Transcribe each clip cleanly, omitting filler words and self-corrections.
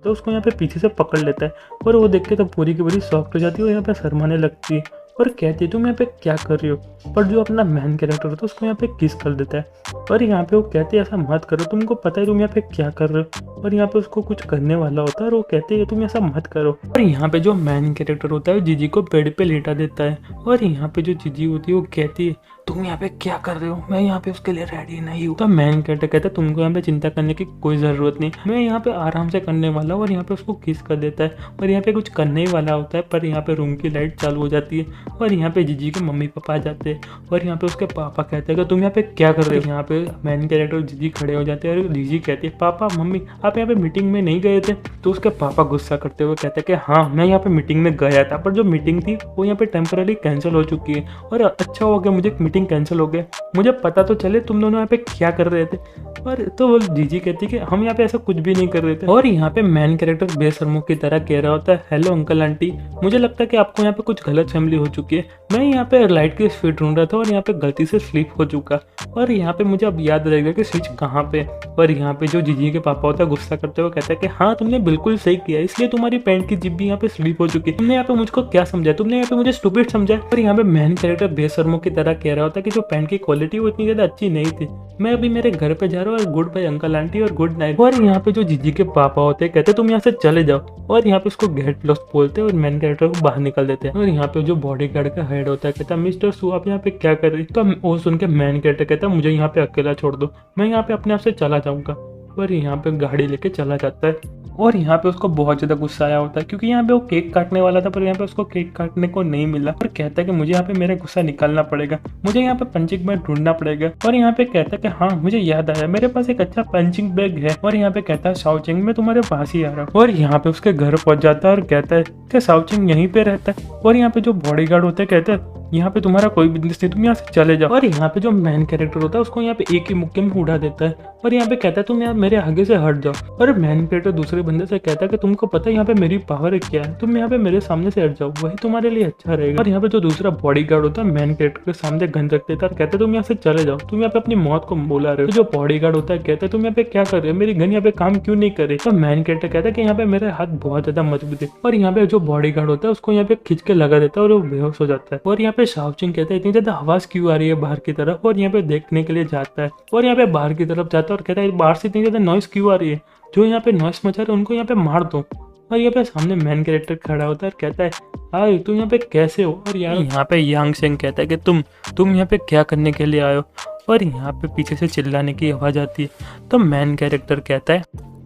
तो उसको यहाँ पे पीछे से पकड़ लेता है और वो देख के तो पूरी की पूरी सॉफ्ट हो जाती है और यहाँ पे शर्माने लगती है और कहती है तुम यहाँ पे क्या कर रही हो। पर जो अपना मेन कैरेक्टर होता है उसको यहाँ पे किस कर देता है और यहाँ पे वो कहते हैं ऐसा मत करो, तुमको पता है तुम यहाँ पे क्या कर रहे हो। और यहाँ पे उसको कुछ करने वाला होता है और वो कहते हैं तुम ऐसा मत करो। और यहाँ पे जो मेन कैरेक्टर होता है वो जीजी को बेड पे लेटा देता है और यहाँ पे जो जीजी होती है वो कहती है तुम यहाँ पे क्या कर रहे हो, मैं यहाँ पे उसके लिए रेडी नहीं हूँ। तो मैन कैरेक्टर कहता है तुमको यहाँ पे चिंता करने की कोई ज़रूरत नहीं, मैं यहाँ पे आराम से करने वाला हूँ। और यहाँ पे उसको किस कर देता है और यहाँ पे कुछ करने ही वाला होता है पर यहाँ पे रूम की लाइट चालू हो जाती है और यहाँ पे जीजी के मम्मी पापा आ जाते हैं और यहाँ पे उसके पापा कहते हैं कि तुम यहाँ पे क्या कर रहे हो। यहाँ पे मैन कैरेक्टर जीजी खड़े हो जाते हैं और जीजी कहती है पापा मम्मी आप यहाँ पे मीटिंग में नहीं गए थे। तो उसके पापा गुस्सा करते हुए कहते हैं कि हाँ मैं यहाँ पे मीटिंग में गया था, पर जो मीटिंग थी वो यहाँ पे टेम्पररी कैंसिल हो चुकी है और अच्छा हो गया मुझे मीटिंग कैंसिल हो गया, मुझे पता तो चले तुम दोनों यहाँ पे क्या कर रहे थे। और तो वो जीजी कहती कि हम यहाँ पे ऐसा कुछ भी नहीं कर रहे थे। और यहाँ पे मैन कैरेक्टर बेशर्मों की तरह कह रहा होता है हेलो अंकल आंटी, मुझे लगता है कि आपको यहाँ पे कुछ गलत फैमिली हो चुकी है, मैं यहाँ पे लाइट की स्विच ढूंढ रहा था और यहाँ पे गलती से स्लिप हो चुका और यहाँ पे मुझे अब याद रहेगा कि स्विच कहाँ पे। और यहाँ पे जो जीजी के पापा होता है गुस्सा करते हुए कहता है कि हाँ तुमने बिल्कुल सही किया, इसलिए तुम्हारी पैंट की जिप भी यहाँ पे स्लिप हो चुकी है, तुमने यहाँ पे मुझको क्या समझा, तुमने यहाँ पे मुझे स्टूपिड समझा। और यहाँ पे मैन कैरेक्टर बेशर्मों की तरह कह रहा होता है कि जो पैंट की क्वालिटी वो इतनी ज्यादा अच्छी नहीं थी, मैं अभी मेरे घर पे जा रहा हूँ और गुड बाय अंकल आंटी और गुड नाइट। और यहाँ पे जो जीजी के पापा होते हैं कहते तुम यहाँ से चले जाओ और यहाँ पे उसको गेट लॉस्ट बोलते हैं और मैन कैरेक्टर को बाहर निकल देते हैं। और यहाँ पे जो बॉडीगार्ड का हेड होता है कहता है मिस्टर सू आप यहाँ पे क्या कर रही, तो वो सुन के मैन कैरेक्टर कहता है मुझे यहाँ पे अकेला छोड़ दो, मैं यहाँ पे अपने आप से चला जाऊंगा। और यहाँ पे गाड़ी लेके चला जाता है और यहाँ पे उसको बहुत ज़्यादा गुस्सा आया होता है क्योंकि यहाँ पे वो केक काटने वाला था पर यहाँ पे उसको केक काटने को नहीं मिला और कहता है कि मुझे यहाँ पे मेरा गुस्सा निकालना पड़ेगा, मुझे यहाँ पे पंचिंग बैग ढूंढना पड़ेगा। और यहाँ पे कहता है कि हाँ मुझे याद आया मेरे पास एक अच्छा पंचिंग बैग है। और यहाँ पे कहता है शाओचिंग मैं तुम्हारे पास ही आ रहा हूँ। और यहाँ पे उसके घर पहुंच जाता है और कहता है कि शाओचिंग यहीं पे रहता है। और यहाँ पे जो बॉडीगार्ड होते हैं कहते हैं यहाँ पे तुम्हारा कोई बिजनेस नहीं, तुम यहाँ से चले जाओ। और यहाँ पे जो मैन कैरेक्टर होता है उसको यहाँ पे एक ही मुक्के में उड़ा देता है और यहाँ पे कहता है तुम यहाँ मेरे आगे से हट जाओ। और मैन कैरेक्टर दूसरे बंदे से कहता है कि तुमको पता है यहाँ पे मेरी पावर क्या है, तुम यहाँ पे मेरे सामने से हट जाओ, वही तुम्हारे लिए अच्छा रहेगा। और यहाँ पे जो दूसरा बॉडीगार्ड होता है मैन कैरेक्टर के सामने गन रख देता है और कहता है तुम यहाँ से चले जाओ, तुम यहाँ पे अपनी मौत को बुला रहे हो। तो जो बॉडीगार्ड होता है कहता है तुम यहाँ पे क्या कर रहे हो, मेरी गन यहाँ पे काम क्यों नहीं करे। तो मैन कैरेक्टर कहता है कि यहाँ पे मेरे हाथ बहुत ज्यादा मजबूत है। और यहाँ पे जो बॉडीगार्ड होता है उसको यहाँ पे खींच के लगा देता है और वो बेहोश हो जाता है। और यहाँ पे शाओचिंग कहता है इतनी ज्यादा आवाज क्यों आ रही है बाहर की तरफ, और यहाँ पे देखने के लिए जाता है और यहाँ पे बाहर की तरफ जाता है और कहता है बाहर से इतनी ज्यादा नॉइस क्यों आ रही है, जो यहाँ पे नॉइस मचा रहा है उनको यहाँ पे मार दो। और यहाँ पे सामने मैन कैरेक्टर खड़ा होता है और कहता है हाय तुम यहाँ पे कैसे हो। और यहाँ पे यांग सेंग कहता है कि तुम यहाँ पे क्या करने के लिए आए हो। और यहाँ पे पीछे से चिल्लाने की आवाज आती है। तो मैन कैरेक्टर कहता है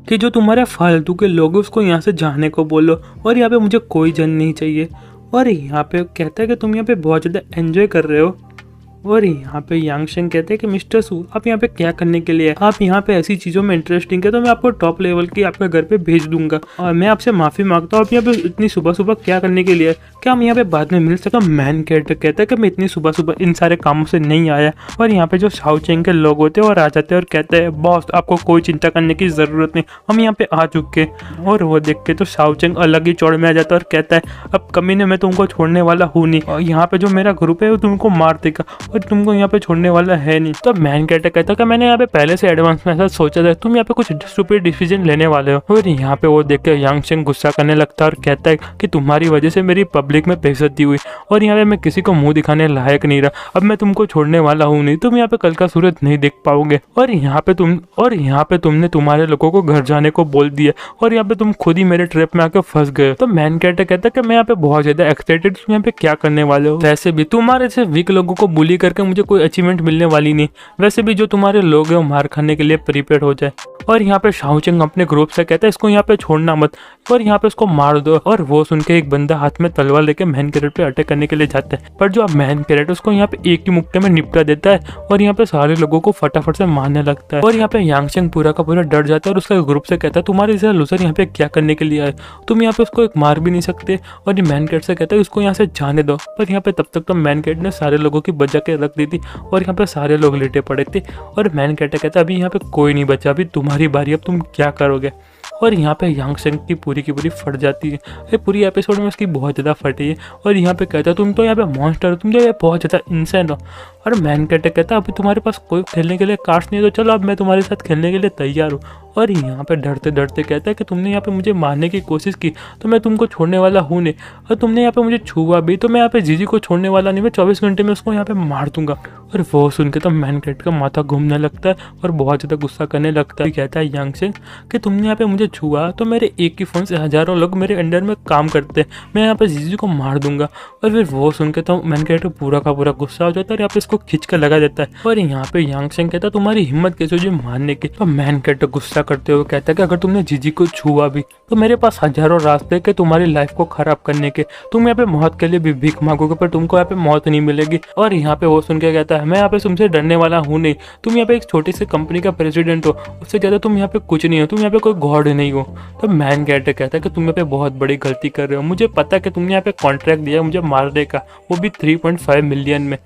कि जो तुम्हारे फालतू के लोग हैं उसको यहाँ से जाने को बोलो और यहाँ पे मुझे कोई जन नहीं चाहिए। और यहाँ पे कहता है कि तुम यहाँ पे बहुत ज़्यादा एंजॉय कर रहे हो। और यहाँ पे यांग शेंग कहते हैं कि मिस्टर सू आप यहाँ पे क्या करने के लिए, आप यहाँ पे ऐसी चीज़ों में इंटरेस्टिंग है तो मैं आपको टॉप लेवल की आपके घर पे भेज दूंगा और मैं आपसे माफ़ी मांगता हूँ। आप यहाँ पे इतनी सुबह सुबह क्या करने के लिए, क्या हम यहाँ पे बाद में मिल सकते। मैन कैरेक्टर कहता है कि मैं इतनी सुबह सुबह इन सारे कामों से नहीं आया। और यहाँ पे जो शाओचिंग के लोग होते हैं और आ जाते हैं और कहते हैं बॉस आपको कोई चिंता करने की ज़रूरत नहीं, हम यहाँ पे आ चुके। और वो देख के तो शाओचिंग अलग ही चौड़ में आ जाता है और कहता है अब कमीने मैं तुमको छोड़ने वाला हूँ नहीं, और यहाँ पे जो मेरा ग्रुप है वो तुमको मार देगा और तुमको यहाँ पे छोड़ने वाला है नहीं। तो मैन कैरेक्टर कहता है कि मैंने यहाँ पे पहले से एडवांस में ऐसा सोचा था, तुम यहाँ पे कुछ स्टूपिड डिसीजन लेने वाले हो। और यहाँ पे वो देख के यांग शेंग गुस्सा करने लगता है और कहता है कि तुम्हारी वजह से मेरी पब्लिक में बेइज्जती हुई और यहाँ पे मैं किसी को मुंह दिखाने लायक नहीं रहा, अब मैं तुमको छोड़ने वाला हूँ नहीं, तुम यहाँ पे कल का सूरज नहीं देख पाओगे। और यहाँ पे तुमने तुम्हारे लोगों को घर जाने को बोल दिया और यहाँ पे तुम खुद ही मेरे ट्रैप में आके फंस गए। तो मैन कैरेक्टर कहता है कि मैं यहाँ पे बहुत ज्यादा एक्साइटेड, तुम यहाँ पे क्या करने वाले हो, वैसे भी तुम्हारे से वीक लोगों को बुली करके मुझे कोई अचीवमेंट मिलने वाली नहीं, वैसे भी जो तुम्हारे लोग हैं वो मार खाने के लिए प्रिपेयर हो जाए। और यहाँ पे शाओचिंग अपने ग्रुप से कहता है इसको यहाँ पे छोड़ना मत और यहाँ पे इसको मार दो। और वो सुन के एक बंदा हाथ में तलवार लेके मैन कैरेक्टर पे अटैक करने के लिए जाता है, पर जो अब मैन कैरेक्टर उसको यहाँ पे एक ही मुक्के में निपटा देता है और यहाँ पे सारे लोगों को फटाफट से मारने लगता है। और यहाँ पे यांग शेंग पूरा का पूरा डर जाता है और उसका ग्रुप से कहता है तुम्हारे जैसा लूजर यहाँ पे क्या करने के लिए आए, तुम यहाँ पे उसको एक मार भी नहीं सकते। और ये मैन कैरेक्टर से कहता है उसको यहाँ से जाने दो। पर यहाँ पे तब तक तो मैन कैरेक्टर ने सारे लोगों की बचा के रख दी थी और यहाँ पे सारे लोग लेटे पड़े थे। और मैन कैरेक्टर कहता है अभी यहाँ पे कोई नहीं बचा, अभी तुम्हारी बारी, अब तुम क्या करोगे। और यहाँ पे यांग शेंग की पूरी फट जाती है, ये पूरी एपिसोड में उसकी बहुत ज़्यादा फटी है। और यहाँ पे कहता है तुम तो यहाँ पे मॉन्स्टर हो, तुम तो ये बहुत ज़्यादा इंसान हो। और मैन कैरेक्टर कहता है अभी तुम्हारे पास कोई खेलने के लिए कार्ड्स नहीं है, तो चलो अब मैं तुम्हारे साथ खेलने के लिए तैयार हूँ। और यहाँ पे डरते डरते कहता है कि तुमने यहाँ पे मुझे मारने की कोशिश की तो मैं तुमको छोड़ने वाला हूँ नहीं, और तुमने यहाँ पे मुझे छुआ भी तो मैं यहाँ पे जीजी को छोड़ने वाला नहीं, मैं 24 घंटे में उसको यहाँ पे मार दूंगा। और वो सुन के तो मैन कैरेक्टर का माथा घूमने लगता है और बहुत ज़्यादा गुस्सा करने लगता है। कहता है यांग सिंह कि तुमने यहाँ पे मुझे छुआ तो मेरे एक ही फ़ोन से हज़ारों लोग मेरे अंडर में काम करते हैं, मैं यहाँ पे जीजी को मार दूंगा। और फिर वो सुन के तो मैन कैरेक्टर पूरा का पूरा गुस्सा हो जाता है और यहाँ पे इसको खींच कर लगा देता है। और यहाँ पे यांग सिंह कहता है तुम्हारी हिम्मत कैसे हुई मारने की। तो मैन कैरेक्टर गुस्सा करते हुए कहता है कि अगर तुमने जीजी को छुआ भी तो मेरे पास हजारों रास्ते के तुम्हारी लाइफ को खराब करने के, तुम यहाँ पे मौत के लिए भी भीख मांगोगे पर तुमको यहाँ पे मौत नहीं मिलेगी। और यहाँ पे वो सुन के कहता है मैं यहाँ पे तुमसे डरने वाला हूँ नहीं, तुम यहाँ पे एक छोटी सी कंपनी का प्रेसिडेंट हो, उससे ज्यादा तुम यहाँ पे कुछ नहीं हो, तुम यहाँ पे कोई गॉड नहीं हो। तो मैन कैरेक्टर कहता है कि तुम यहाँ पे बहुत बड़ी गलती कर रहे हो, मुझे पता है कि तुमने यहाँ पे कॉन्ट्रैक्ट दिया मुझे मारने का, वो भी 3.5 मिलियन में।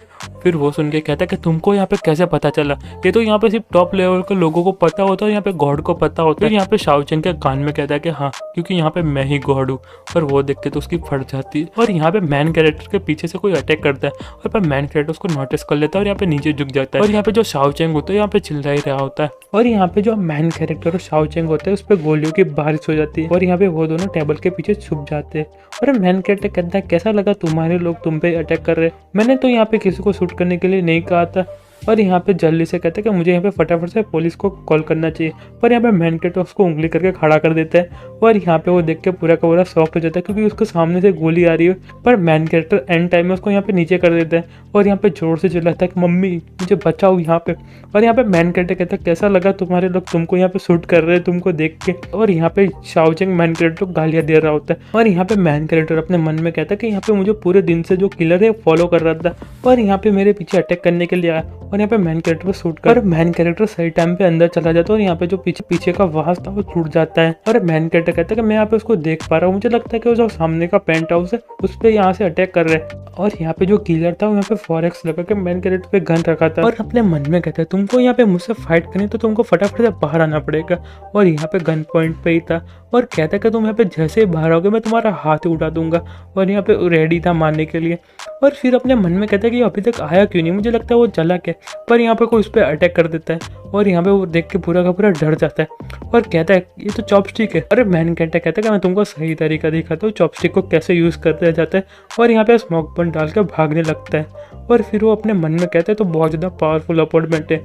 फिर वो सुन के कहता है कि तुमको यहाँ पे कैसे पता चला, ये तो यहाँ पे सिर्फ टॉप लेवल के लोगों को पता होता है, यहाँ पे गॉड को पता होता है। यहाँ पे शाओचेंग के कान में कहता है कि हाँ क्योंकि यहाँ पे मैं ही गॉड हूँ। और वो देख के तो उसकी फट जाती है और यहाँ पे मैन कैरेक्टर के पीछे से कोई अटैक करता है और पर मैन कैरेक्टर उसको नोटिस कर लेता है और यहाँ पे नीचे झुक जाता है। और यहाँ पे जो शाओचेंग होता है यहाँ पे चिल्ला ही रहा होता है और यहाँ पे जो मैन कैरेक्टर और शाओचेंग होता है उस पर गोलियों की बारिश हो जाती है और यहाँ पे वो दोनों टेबल के पीछे छुप जाते हैं। और मैन कैरेक्टर कहता है कैसा लगा तुम्हारे लोग तुम पे अटैक कर रहे, मैंने तो यहाँ पे किसी को शूट करने के लिए नहीं कहा था। और यहाँ पे जल्दी से कहते हैं कि मुझे यहाँ पे फटाफट से पुलिस को कॉल करना चाहिए, पर यहाँ पे मैन कैरेक्टर उसको उंगली करके खड़ा कर देता है। और यहाँ पे वो देख के पूरा का पूरा शॉक्ड हो जाता है क्योंकि उसके सामने से गोली आ रही है, पर मैन कैरेक्टर एंड टाइम में उसको यहाँ पे नीचे कर देता है और यहाँ पे जोर से चिल्लाता है कि मम्मी मुझे बचाओ यहाँ पे। और यहाँ पे मैन कैरेक्टर कहता है कैसा लगा तुम्हारे लोग तुमको यहाँ पे शूट कर रहे हैं तुमको देख के। और यहाँ पे शाओचेंग मैन कैरेक्टर को गालियाँ दे रहा होता है और यहाँ पे मैन कैरेक्टर अपने मन में कहता है कि यहाँ पे मुझे पूरे दिन से जो किलर है फॉलो कर रहा था और यहाँ पे मेरे पीछे अटैक करने के लिए आया और यहाँ पे मैन कैरेक्टर को शूट कर। मैन कैरेक्टर सही टाइम पे अंदर चला जाता है और यहाँ पे जो पीछे का वास था वो टूट जाता है। और मैन कैरेक्टर कहता है कि मैं यहाँ पे उसको देख पा रहा हूँ, मुझे लगता है कि वो जो सामने का पेंट हाउस है उस पे यहाँ से अटैक कर रहे हैं। और यहाँ पे जो किलर था वो यहाँ पे फॉरेक्स लगा के मैन कैरेक्टर पे गन रखा था और अपने मन में कहता है तुमको यहाँ पे मुझसे फाइट करनी तो तुमको फटाफट से बाहर आना पड़ेगा। और यहाँ पे गन पॉइंट पे ही था और कहता है कि तुम यहाँ पे जैसे ही बाहर आओगे मैं तुम्हारा हाथ ही उठा दूंगा। और यहाँ पे रेडी था मारने के लिए और फिर अपने मन में कहता है कि अभी तक आया क्यों नहीं, मुझे लगता है वो चला क्या। पर यहाँ पे कोई उस पर अटैक कर देता है और यहाँ पे वो देख के पूरा का पूरा डर जाता है और कहता है ये तो चॉपस्टिक है। अरे मैन कहता है कि मैं तुमको सही तरीका दिखाता हूँ चॉपस्टिक को कैसे यूज़ करते जाता है। और यहाँ पे स्मोक बम डाल के भागने लगता है और फिर वो अपने मन में कहता है तो बहुत ज़्यादा पावरफुल अपार्टमेंट है।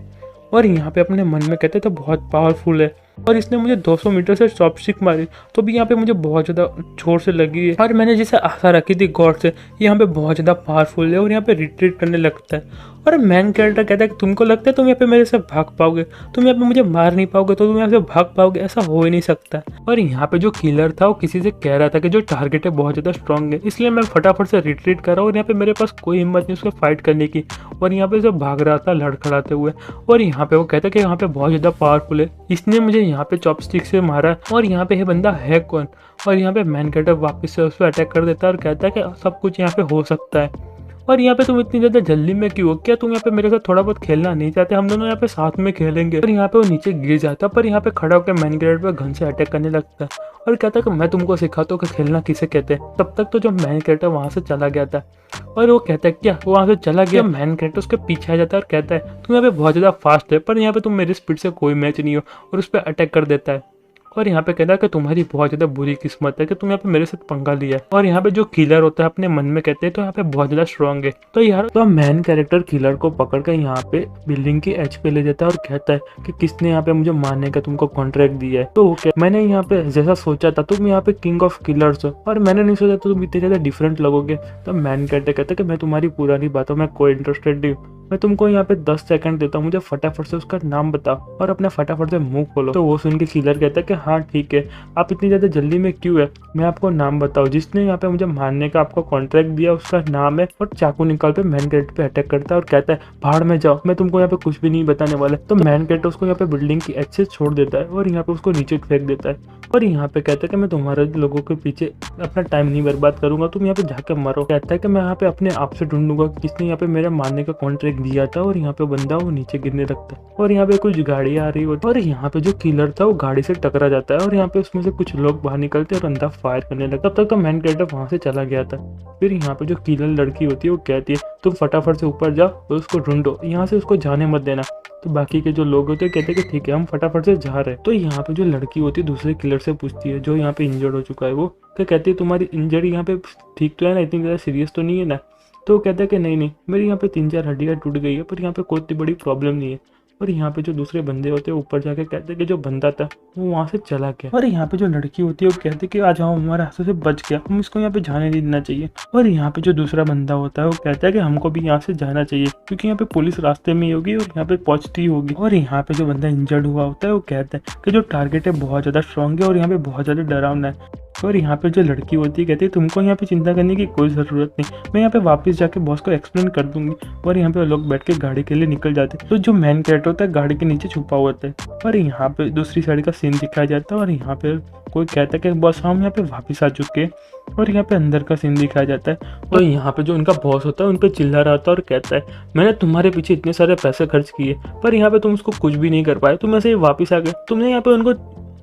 और यहाँ पे अपने मन में कहते हैं तो बहुत पावरफुल है और इसने मुझे 200 मीटर से चॉपस्टिक मारी तो भी यहाँ पे मुझे बहुत ज़्यादा जोर से लगी है और मैंने जिसे आशा रखी थी गॉड से यहाँ पे बहुत ज़्यादा पावरफुल है। और यहाँ पे रिट्रीट करने लगता है और मैन कैरेक्टर कहता है कि तुमको लगता है तुम यहाँ पे मेरे से भाग पाओगे, तुम यहाँ पे मुझे मार नहीं पाओगे तो तुम यहाँ से भाग पाओगे, ऐसा हो ही नहीं सकता। और यहाँ पे जो किलर था वो किसी से कह रहा था कि जो टारगेट है बहुत ज़्यादा स्ट्रॉन्ग है, इसलिए मैं फटाफट से रिट्रीट कर रहा हूँ और यहाँ पे मेरे पास कोई हिम्मत नहीं उसको फाइट करने की। और यहाँ पे सब भाग रहा था लड़खड़ाते हुए और यहाँ पे वो कहता है कि यहाँ पे बहुत ज़्यादा पावरफुल है, इसने मुझे यहाँ पे चॉपस्टिक से मारा और यहाँ पे ये बंदा है कौन। और यहाँ पे मैन कैरेक्टर वापस से उस पर अटैक कर देता है और कहता है कि सब कुछ यहाँ पे हो सकता है। और यहाँ पे तुम इतनी ज़्यादा जल्दी में क्यों हो, क्या तुम यहाँ पे मेरे साथ थोड़ा बहुत खेलना नहीं चाहते, हम दोनों यहाँ पे साथ में खेलेंगे। और यहाँ पे वो नीचे गिर जाता है पर यहाँ पे खड़ा होकर मैन कैरेक्टर पे गन से अटैक करने लगता है और कहता है कि मैं तुमको सिखाता हूँ कि खेलना किसे कहते हैं। तब तक तो जो मैन कैरेक्टर वहाँ से चला गया था और वो कहता है क्या वो वहाँ से चला गया। मैन कैरेक्टर उसके पीछे आ जाता है और कहता है तुम यहाँ पे बहुत ज़्यादा फास्ट है पर यहाँ पे तुम मेरी स्पीड से कोई मैच नहीं हो और उस पर अटैक कर देता है। और यहाँ पे कहता है कि तुम्हारी बहुत ज़्यादा बुरी किस्मत है कि तुम यहाँ पे मेरे साथ पंगा लिया है। और यहाँ पे जो किलर होता है अपने मन में कहते हैं तो यहाँ पे बहुत ज़्यादा स्ट्रॉन्ग है। तो यार तो मैन कैरेक्टर किलर को पकड़ कर यहाँ पे बिल्डिंग की एज पे ले जाता है और कहता है कि किसने यहाँ पे मुझे मारने का तुमको कॉन्ट्रैक्ट दिया है। तो मैंने यहाँ पे जैसा सोचा था तुम यहाँ पे किंग ऑफ किलर्स हो और मैंने नहीं सोचा तो तुम इतने ज़्यादा डिफरेंट लगोगे। तो मैन कैरेक्टर कहता है कि मैं तुम्हारी पुरानी बातों में कोई इंटरेस्टेड नहीं, मैं तुमको यहाँ पे 10 सेकंड देता हूँ, मुझे फटाफट से उसका नाम बताओ और अपना फटाफट से मुंह खोलो। तो वो सुन के किलर कहता है कि हाँ ठीक है, आप इतनी ज़्यादा जल्दी में क्यों है, मैं आपको नाम बताऊँ, जिसने यहाँ पे मुझे मारने का आपको कॉन्ट्रैक्ट दिया उसका नाम है। और चाकू निकाल पे मैन कैरेक्टर पे अटैक करता है और कहता है भाड़ में जाओ, मैं तुमको यहाँ पे कुछ भी नहीं बताने वाला। तो मैन कैरेक्टर उसको यहाँ पे बिल्डिंग की एज से छोड़ देता है और यहाँ पे उसको नीचे फेंक देता है और यहाँ पे कहता है कि मैं तुम्हारे लोगों के पीछे अपना टाइम नहीं बर्बाद करूंगा, तुम यहाँ पे जाके मरो। कहता है कि मैं यहाँ पे अपने आप से ढूंढूंगा किसने यहाँ पे मेरे मारने का कॉन्ट्रैक्ट दिया था। और यहाँ पे बंदा वो नीचे गिरने लगता है और यहाँ पे कुछ गाड़ी आ रही होती है और यहाँ पे जो किलर था वो गाड़ी से टकरा जाता है और यहाँ पे उसमें से कुछ लोग बाहर निकलते हैं और अंदर फायर करने लगता है। तब तक तो मेन कैरेक्टर वहाँ से चला गया था। फिर यहाँ पे जो किलर लड़की होती है वो कहती है तुम फटाफट से ऊपर जाओ और उसको ढूंढो, यहाँ से उसको जाने मत देना। तो बाकी के जो लोग होते हैं कहते हैं कि ठीक है हम फटाफट से जा रहे हैं। तो यहाँ पे जो लड़की होती है दूसरे किलर से पूछती है जो यहाँ पे इंजर्ड हो चुका है वो, तो कहती है तुम्हारी इंजरी यहाँ पे ठीक तो है ना, इतनी ज़्यादा सीरियस तो नहीं है ना। तो वो कहता है कि नहीं नहीं, मेरी यहाँ पे 3-4 हड्डियाँ टूट गई है पर यहाँ पे कोई इतनी बड़ी प्रॉब्लम नहीं है। और यहाँ पे जो दूसरे बंदे होते हैं ऊपर जाके कहते हैं कि जो बंदा था वो वहाँ से चला गया। और यहाँ पे जो लड़की होती है वो कहती है कि आज हम हमारे हाथों से बच गया, हम इसको यहाँ पे जाने नहीं देना चाहिए। और यहाँ पे जो दूसरा बंदा होता है वो कहता है कि हमको भी यहाँ से जाना चाहिए क्योंकि यहाँ पे पुलिस रास्ते में ही होगी और यहाँ पे पहुंचती होगी। और यहाँ पे जो बंदा इंजर्ड हुआ होता है वो कहता है कि जो टारगेट है बहुत ज़्यादा स्ट्रॉन्ग है और यहाँ पे बहुत ज़्यादा डरावना है। और यहाँ पे जो लड़की होती है कहती है तुमको यहाँ पे चिंता करने की कोई ज़रूरत नहीं, मैं यहाँ पे वापस जाके बॉस को एक्सप्लेन कर दूंगी। और यहाँ पे लोग बैठ के गाड़ी के लिए निकल जाते हैं। तो जो मेन कैरेक्टर होता है गाड़ी के नीचे छुपा होता है और यहाँ पे दूसरी साइड का सीन दिखाया जाता है। और यहाँ पे कोई कहता है कि बॉस हम यहाँ पे वापस आ चुके हैं। और यहाँ पे अंदर का सीन दिखाया जाता है। तो यहाँ पे जो उनका बॉस होता है उन पे चिल्ला रहा था और कहता है मैंने तुम्हारे पीछे इतने सारे पैसे खर्च किए पर यहाँ पे तुम उसको कुछ भी नहीं कर पाए, तुम ऐसे ही वापस आ गए, तुमने यहाँ पे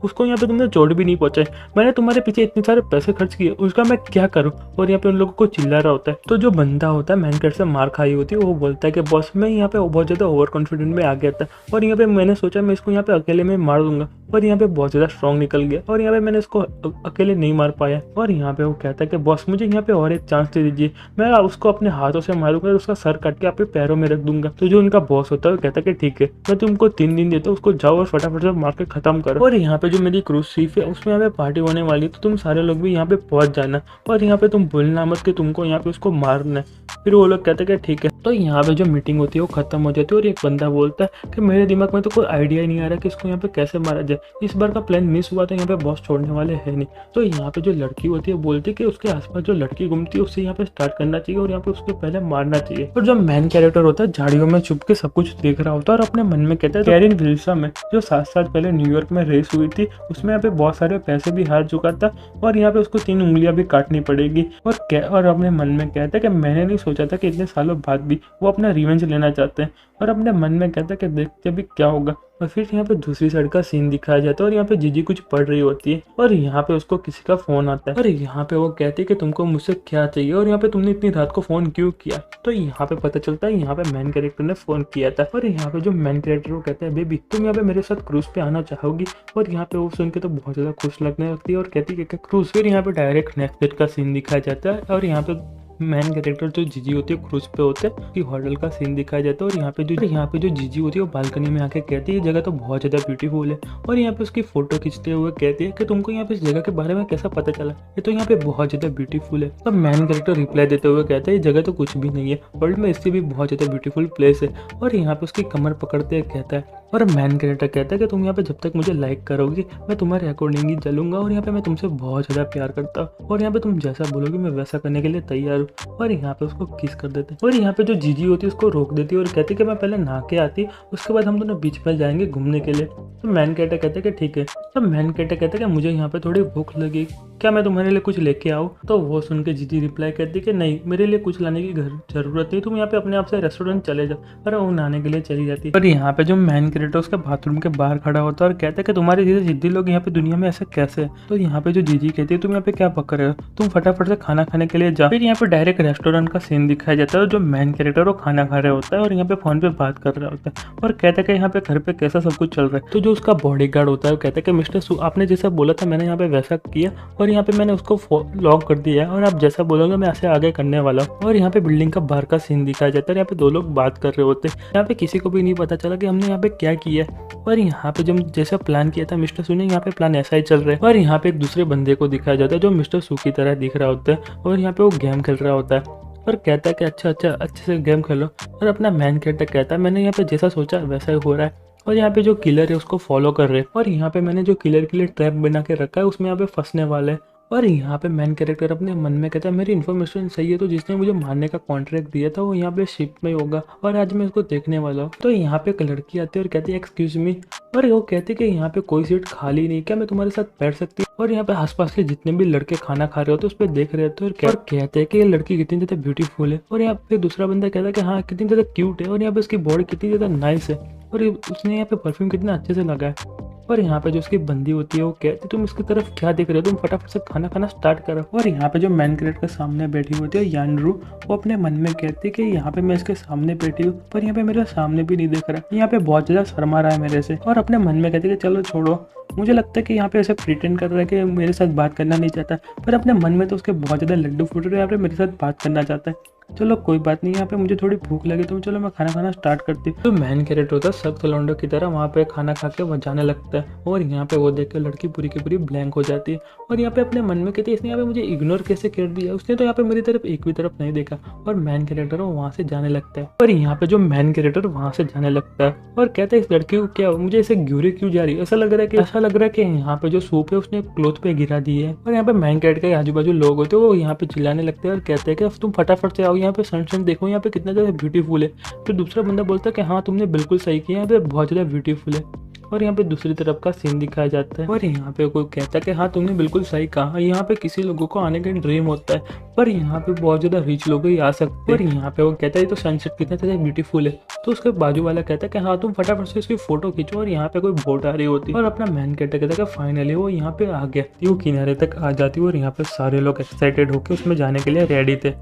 उसको यहाँ पे तुमने चोट भी नहीं पहुंचाई, मैंने तुम्हारे पीछे इतने सारे पैसे खर्च किए, उसका मैं क्या करूं। और यहाँ पे उन लोगों को चिल्ला रहा होता है। तो जो बंदा होता है मैन कैरेक्टर से मार खाई होती है वो बोलता है कि बॉस मैं यहाँ पे बहुत ज़्यादा ओवर कॉन्फिडेंट में आ गया था और यहाँ पे मैंने सोचा मैं इसको यहाँ पे अकेले में मार दूंगा पर यहाँ पे बहुत ज़्यादा स्ट्रॉन्ग निकल गया और यहाँ पे मैंने इसको अकेले नहीं मार पाया। और यहाँ पे वो कहता है कि बॉस मुझे यहाँ पे और एक चांस दे दीजिए, मैं उसको अपने हाथों से मारूंगा और उसका सर काट के आपके पैरों में रख दूंगा। तो जो उनका बॉस होता है वो कहता है कि ठीक है मैं तुमको 3 दिन देता हूँ, उसको जाओ और फटाफट से मार के खत्म करो। और यहाँ पे जो मेरी क्रूज शिप है उसमें यहाँ पे पार्टी होने वाली है तो तुम सारे लोग भी यहाँ पे पहुंच जाना और यहाँ पे तुम भूलना मत कि तुमको यहाँ पे उसको मारना है। फिर वो लोग कहते हैं कि ठीक है। तो यहाँ पे जो मीटिंग होती है वो खत्म हो जाती है और एक बंदा बोलता है कि मेरे दिमाग में तो कोई आइडिया ही नहीं आ रहा कि इसको यहाँ पे कैसे मारा जाए, इस बार का प्लान मिस हुआ तो यहाँ पे बॉस छोड़ने वाले है नहीं। तो यहाँ पे जो लड़की होती है बोलती है कि उसके आसपास जो लड़की घूमती है उससे यहाँ पे स्टार्ट करना चाहिए और यहाँ पे उसको पहले मारना चाहिए। और जो मेन कैरेक्टर होता है झाड़ियों में छुप के सब कुछ देख रहा होता है और अपने मन में कहता है कैरिन विल्सन में जो 7 साल पहले न्यूयॉर्क में रेस हुई थी उसमें यहाँ पे बहुत सारे पैसे भी हार चुका था और यहाँ पे उसको 3 उंगलियां भी काटनी पड़ेगी। और अपने मन में कहता है कि मैंने नहीं सोचा था कि इतने सालों बाद भी वो अपना रिवेंज लेना चाहते हैं और अपने मन में कहता है कि देखते अभी क्या होगा। और फिर यहाँ पे दूसरी साइड का सीन दिखाया जाता है और यहाँ पे जीजी कुछ पढ़ रही होती है और यहाँ पे उसको किसी का फोन आता है और यहाँ पे वो कहती है कि तुमको मुझसे क्या चाहिए और यहाँ पे तुमने इतनी रात को फोन क्यों किया। तो यहाँ पे पता चलता है यहाँ पे मेन कैरेक्टर ने फोन किया था और यहाँ पे जो मेन कैरेक्टर वो कहता है बेबी तुम यहाँ पे मेरे साथ क्रूज पे आना चाहोगी। और यहाँ पे वो सुन के तो बहुत ज्यादा खुश लगने लगती है और कहती है कि क्रूज। फिर यहाँ पे डायरेक्ट नेक्स्ट डेट का सीन दिखाया जाता है और यहाँ पे मेन कैरेक्टर जो जीजी होती है क्रूज पे होते हैं कि होटल का सीन दिखाया जाता है और यहाँ पे जो जीजी होती है वो बालकनी में आके कहती है ये जगह तो बहुत ज़्यादा ब्यूटीफुल है और यहाँ पे उसकी फोटो खींचते हुए कहती है कि तुमको यहाँ पे इस जगह के बारे में कैसा पता चला, ये तो यहाँ पे बहुत ज़्यादा ब्यूटीफुल है। तो मेन कैरेक्टर रिप्लाई देते हुए कहता है ये जगह तो कुछ भी नहीं है, वर्ल्ड में इससे भी बहुत ज़्यादा ब्यूटीफुल प्लेस है। और यहाँ पे उसकी कमर पकड़ते कहता है और मेन कैरेक्टर कहता है कि तुम यहाँ पे जब तक मुझे लाइक करोगी मैं तुम्हारे अकॉर्डिंग ही चलूंगा और यहाँ पे मैं तुमसे बहुत ज़्यादा प्यार करता हूँ और यहाँ पे तुम जैसा बोलोगे मैं वैसा करने के लिए तैयार हूँ। और यहाँ पे उसको किस कर देते और यहाँ पे जो जीजी होती है उसको रोक देती है और कहती है कि मैं पहले नहा के आती उसके बाद हम दोनों बीच में जाएंगे घूमने के लिए। तो मैन कैरेक्टर कहते हैं कि ठीक है। तो मैन कैरेक्टर कहते हैं कि मुझे यहाँ पे थोड़ी भूख लगी, क्या मैं तुम्हारे लिए कुछ लेके आऊँ। तो वो सुन के जीजी रिप्लाई करती है कि नहीं मेरे लिए कुछ लाने की जरूरत नहीं, तुम यहाँ पे अपने आप से रेस्टोरेंट चले जाओ। और वो नहाने के लिए चली जाती है। और यहाँ पे जो मैन कैरेक्टर उसका बाथरूम के बाहर खड़ा होता है और कहता है कि तुम्हारे जैसे जिद्दी लोग यहाँ पे दुनिया में ऐसे कैसे है। तो यहाँ पे जो जीजी कहती है तुम यहाँ पे क्या पक रहे हो, तुम फटाफट से खाना खाने के लिए जाओ। फिर यहाँ पे डायरेक्ट रेस्टोरेंट का सीन दिखाया जाता है और जो मैन कैरेक्टर वो खाना खा रहा होता है और यहाँ पे फोन पे बात कर रहा होता है और कहता है कि यहाँ पे घर पे कैसा सब कुछ चल रहा है। तो जो उसका बॉडीगार्ड होता है वो कहता है कि मिस्टर सू आपने जैसा बोला था मैंने यहाँ पे वैसा किया और यहाँ पे मैंने उसको लॉक कर दिया है और आप जैसा बोलोगे मैं ऐसे आगे करने वाला हूँ। और यहाँ पे बिल्डिंग का बाहर का सीन दिखाया जाता है। यहाँ पे 2 लोग बात कर रहे होते हैं, यहाँ पे किसी को भी नहीं पता चला कि हमने यहाँ पे क्या किया। और यहाँ पे जब जैसा प्लान किया था मिस्टर सू ने यहाँ पे प्लान ऐसा ही चल रहा है। और यहाँ पे एक दूसरे बंदे को दिखाया जाता है जो मिस्टर सू की तरह दिख रहा होता है और यहाँ पे वो गेम खेल रहा होता है और कहता है कि अच्छा अच्छे से गेम खेलो। और अपना मैन कैरेक्टर कहता है मैंने यहाँ पे जैसा सोचा वैसा ही हो रहा है। और यहाँ पे जो किलर है उसको फॉलो कर रहे हैं और यहाँ पे मैंने जो किलर के लिए ट्रैप बना के रखा है उसमें यहाँ पे फंसने वाले हैं। और यहाँ पे मैन कैरेक्टर अपने मन में कहता है मेरी इन्फॉर्मेशन सही है तो जिसने मुझे मारने का कॉन्ट्रैक्ट दिया था वो यहाँ पे शिप में होगा और आज मैं उसको देखने वाला हूँ। तो यहाँ पे एक लड़की आती है और कहती है एक्सक्यूज मी और वो कहती है कि यहाँ पे कोई सीट खाली नहीं, क्या मैं तुम्हारे साथ बैठ सकती हूँ। और यहाँ पे आसपास के जितने भी लड़के खाना खा रहे होते उस पर देख रहे होते और कहते हैं कि ये लड़की कितनी ज़्यादा ब्यूटीफुल है। और यहाँ पे दूसरा बंदा कहता है कि हाँ कितनी ज़्यादा क्यूट है और यहाँ पे उसकी बॉडी कितनी ज़्यादा नाइस है और उसने यहाँ पे परफ्यूम कितना अच्छे से लगा है। और यहाँ पे जो उसकी बंदी होती है वो कहती तुम इसकी तरफ क्या देख रहे हो, तुम फटाफट से खाना खाना स्टार्ट करो। और यहाँ पे जो मेन कैरेक्टर के सामने बैठी होती है यानरू, वो अपने मन में कहती है कि यहाँ पे मैं इसके सामने बैठी हूँ पर यहाँ पे मेरे सामने भी नहीं देख रहा, यहाँ पे बहुत ज्यादा शर्मा रहा है मेरे से। और अपने मन में कहती है कि चलो छोड़ो, मुझे लगता है कि यहाँ पे ऐसे प्रिटेंड कर रहा है कि मेरे साथ बात करना नहीं चाहता, पर अपने मन में तो उसके बहुत ज़्यादा लड्डू फूट रहे हैं, यहाँ पे मेरे साथ बात करना चाहता है। चलो कोई बात नहीं, यहाँ पे मुझे थोड़ी भूख लगी तो चलो मैं खाना खाना स्टार्ट करती हूँ। तो मेन कैरेक्टर होता है सख्त लौंडों की तरह वहाँ पे खाना खा के वो जाने लगता है, और यहाँ पे वो देख के लड़की पूरी की पूरी ब्लैंक हो जाती है। और यहाँ पे अपने मन में कहती है इसने यहाँ पे मुझे इग्नोर कैसे कर दिया, उसने तो यहाँ पे मेरी तरफ एक भी तरफ नहीं देखा। और मेन कैरेक्टर वो वहाँ से जाने लगता है, और यहाँ पे जो मेन कैरेक्टर वहाँ से जाने लगता है और कहता है इस लड़की को क्या मुझे ऐसे घूरे क्यों जा रही है, ऐसा लग रहा है कि यहाँ पे जो सूप है उसने क्लोथ पे गिरा दी है। और यहाँ पे मेन कैरेक्टर के आजू बाजू लोग होते हैं वो यहाँ पे चिल्लाने लगते हैं और कहते हैं कि तुम फटाफट से आओ, यहाँ पे सनसेट देखो, यहाँ पे कितना ज़्यादा ब्यूटीफुल है। फिर दूसरा बंदा बोलता है कि हाँ तुमने बिल्कुल सही किया, यहाँ पे बहुत ज़्यादा ब्यूटीफुल है। और यहाँ पे दूसरी तरफ का सीन दिखाया जाता है, और यहाँ पे कोई कहता है कि हाँ तुमने बिल्कुल सही कहा, यहाँ पे किसी लोगों को आने का ड्रीम होता है पर यहाँ पे बहुत ज़्यादा रिच लोग ही आ सकते हैं। और यहाँ पे वो कहता है तो सनसेट कितना ज़्यादा ब्यूटीफुल है। तो उसके बाजू वाला कहता है कि हाँ तुम फटाफट से इसकी फोटो खींचो। और यहाँ पे कोई बोट आ रही होती है और अपना मैन कहता है कि फाइनली वो यहाँ पे आ गया, वो किनारे तक आ जाती है और यहाँ पे सारे लोग एक्साइटेड होकर उसमें जाने के लिए रेडी थे।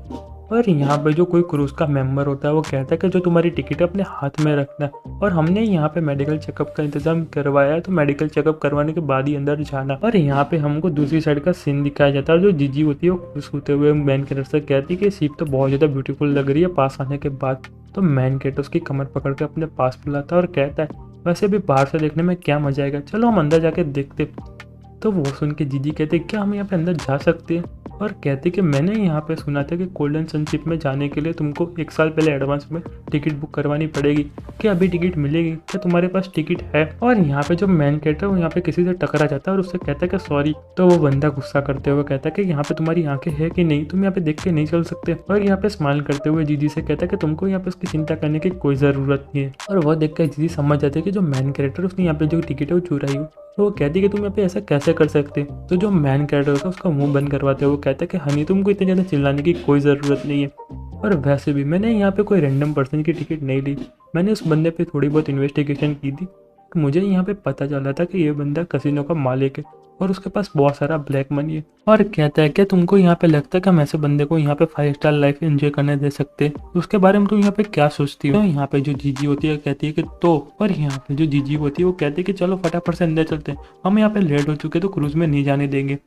और यहाँ पे जो कोई क्रूज का मेंबर होता है वो कहता है कि जो तुम्हारी टिकट है अपने हाथ में रखना है, और हमने यहाँ पे मेडिकल चेकअप का इंतजाम करवाया है तो मेडिकल चेकअप करवाने के बाद ही अंदर जाना। और यहाँ पे हमको दूसरी साइड का सीन दिखाया जाता है, जो जीजी होती है वो खुश होते हुए मैन कैरेक्टर से कहती है कि सीट तो बहुत ज़्यादा ब्यूटीफुल लग रही है पास आने के बाद। तो मैन कैरेक्टर उसकी कमर पकड़ के अपने पास बुलाता है और कहता है वैसे भी बाहर से देखने में क्या मजा आएगा, चलो हम अंदर जाके देखते। तो वो सुन के जीजी कहते क्या हम यहाँ पे अंदर जा सकते हैं, और कहते कि मैंने यहाँ पे सुना था कि गोल्डन सनशिप में जाने के लिए तुमको 1 साल पहले एडवांस में टिकट बुक करवानी पड़ेगी, क्या अभी टिकट मिलेगी, क्या तुम्हारे पास टिकट है। और यहाँ पे जो मैन कैरेक्टर है वो यहाँ पे किसी से टकरा जाता है और उससे कहता है कि सॉरी। तो वो बंदा गुस्सा करते हुए कहता है कि यहाँ पे तुम्हारी आंखें है कि नहीं, तुम यहाँ पे देख के नहीं चल सकते। और यहाँ पे स्माइल करते हुए जीजी से कहता है कि तुमको यहाँ पे उसकी चिंता करने की कोई ज़रूरत नहीं है। और वो देख कर जीजी समझ जाते हैं कि जो मैन कैरेक्टर उसने यहाँ पे जो टिकट है वो चुराई हुई। तो वो कहती है कि तुम यहाँ पे ऐसा कैसे कर सकते। तो जो मैन कैरेक्टर होता है उसका मुंह बंद करवाते हुए वो कहता है कि हनी तुमको इतनी ज़्यादा चिल्लाने की कोई ज़रूरत नहीं है, और वैसे भी मैंने यहाँ पे कोई रैंडम पर्सन की टिकट नहीं ली, मैंने उस बंदे पे थोड़ी बहुत इन्वेस्टिगेशन की थी, मुझे यहाँ पे पता चला था कि ये बंदा कसिनो का मालिक है और उसके पास बहुत सारा ब्लैक मनी है। और कहता है कि तुमको यहाँ पे लगता है कि हम ऐसे बंदे को यहाँ पे 5 स्टार लाइफ एंजॉय करने दे सकते हैं, उसके बारे में तुम यहाँ पे क्या सोचती हो। तो यहाँ पे जो जीजी होती है कहती है कि तो, और यहाँ पे जो जीजी होती है वो कहती है कि चलो फटाफट से अंदर चलते हैं, हम यहाँ पे लेट हो चुके तो क्रूज में नहीं जाने देंगे।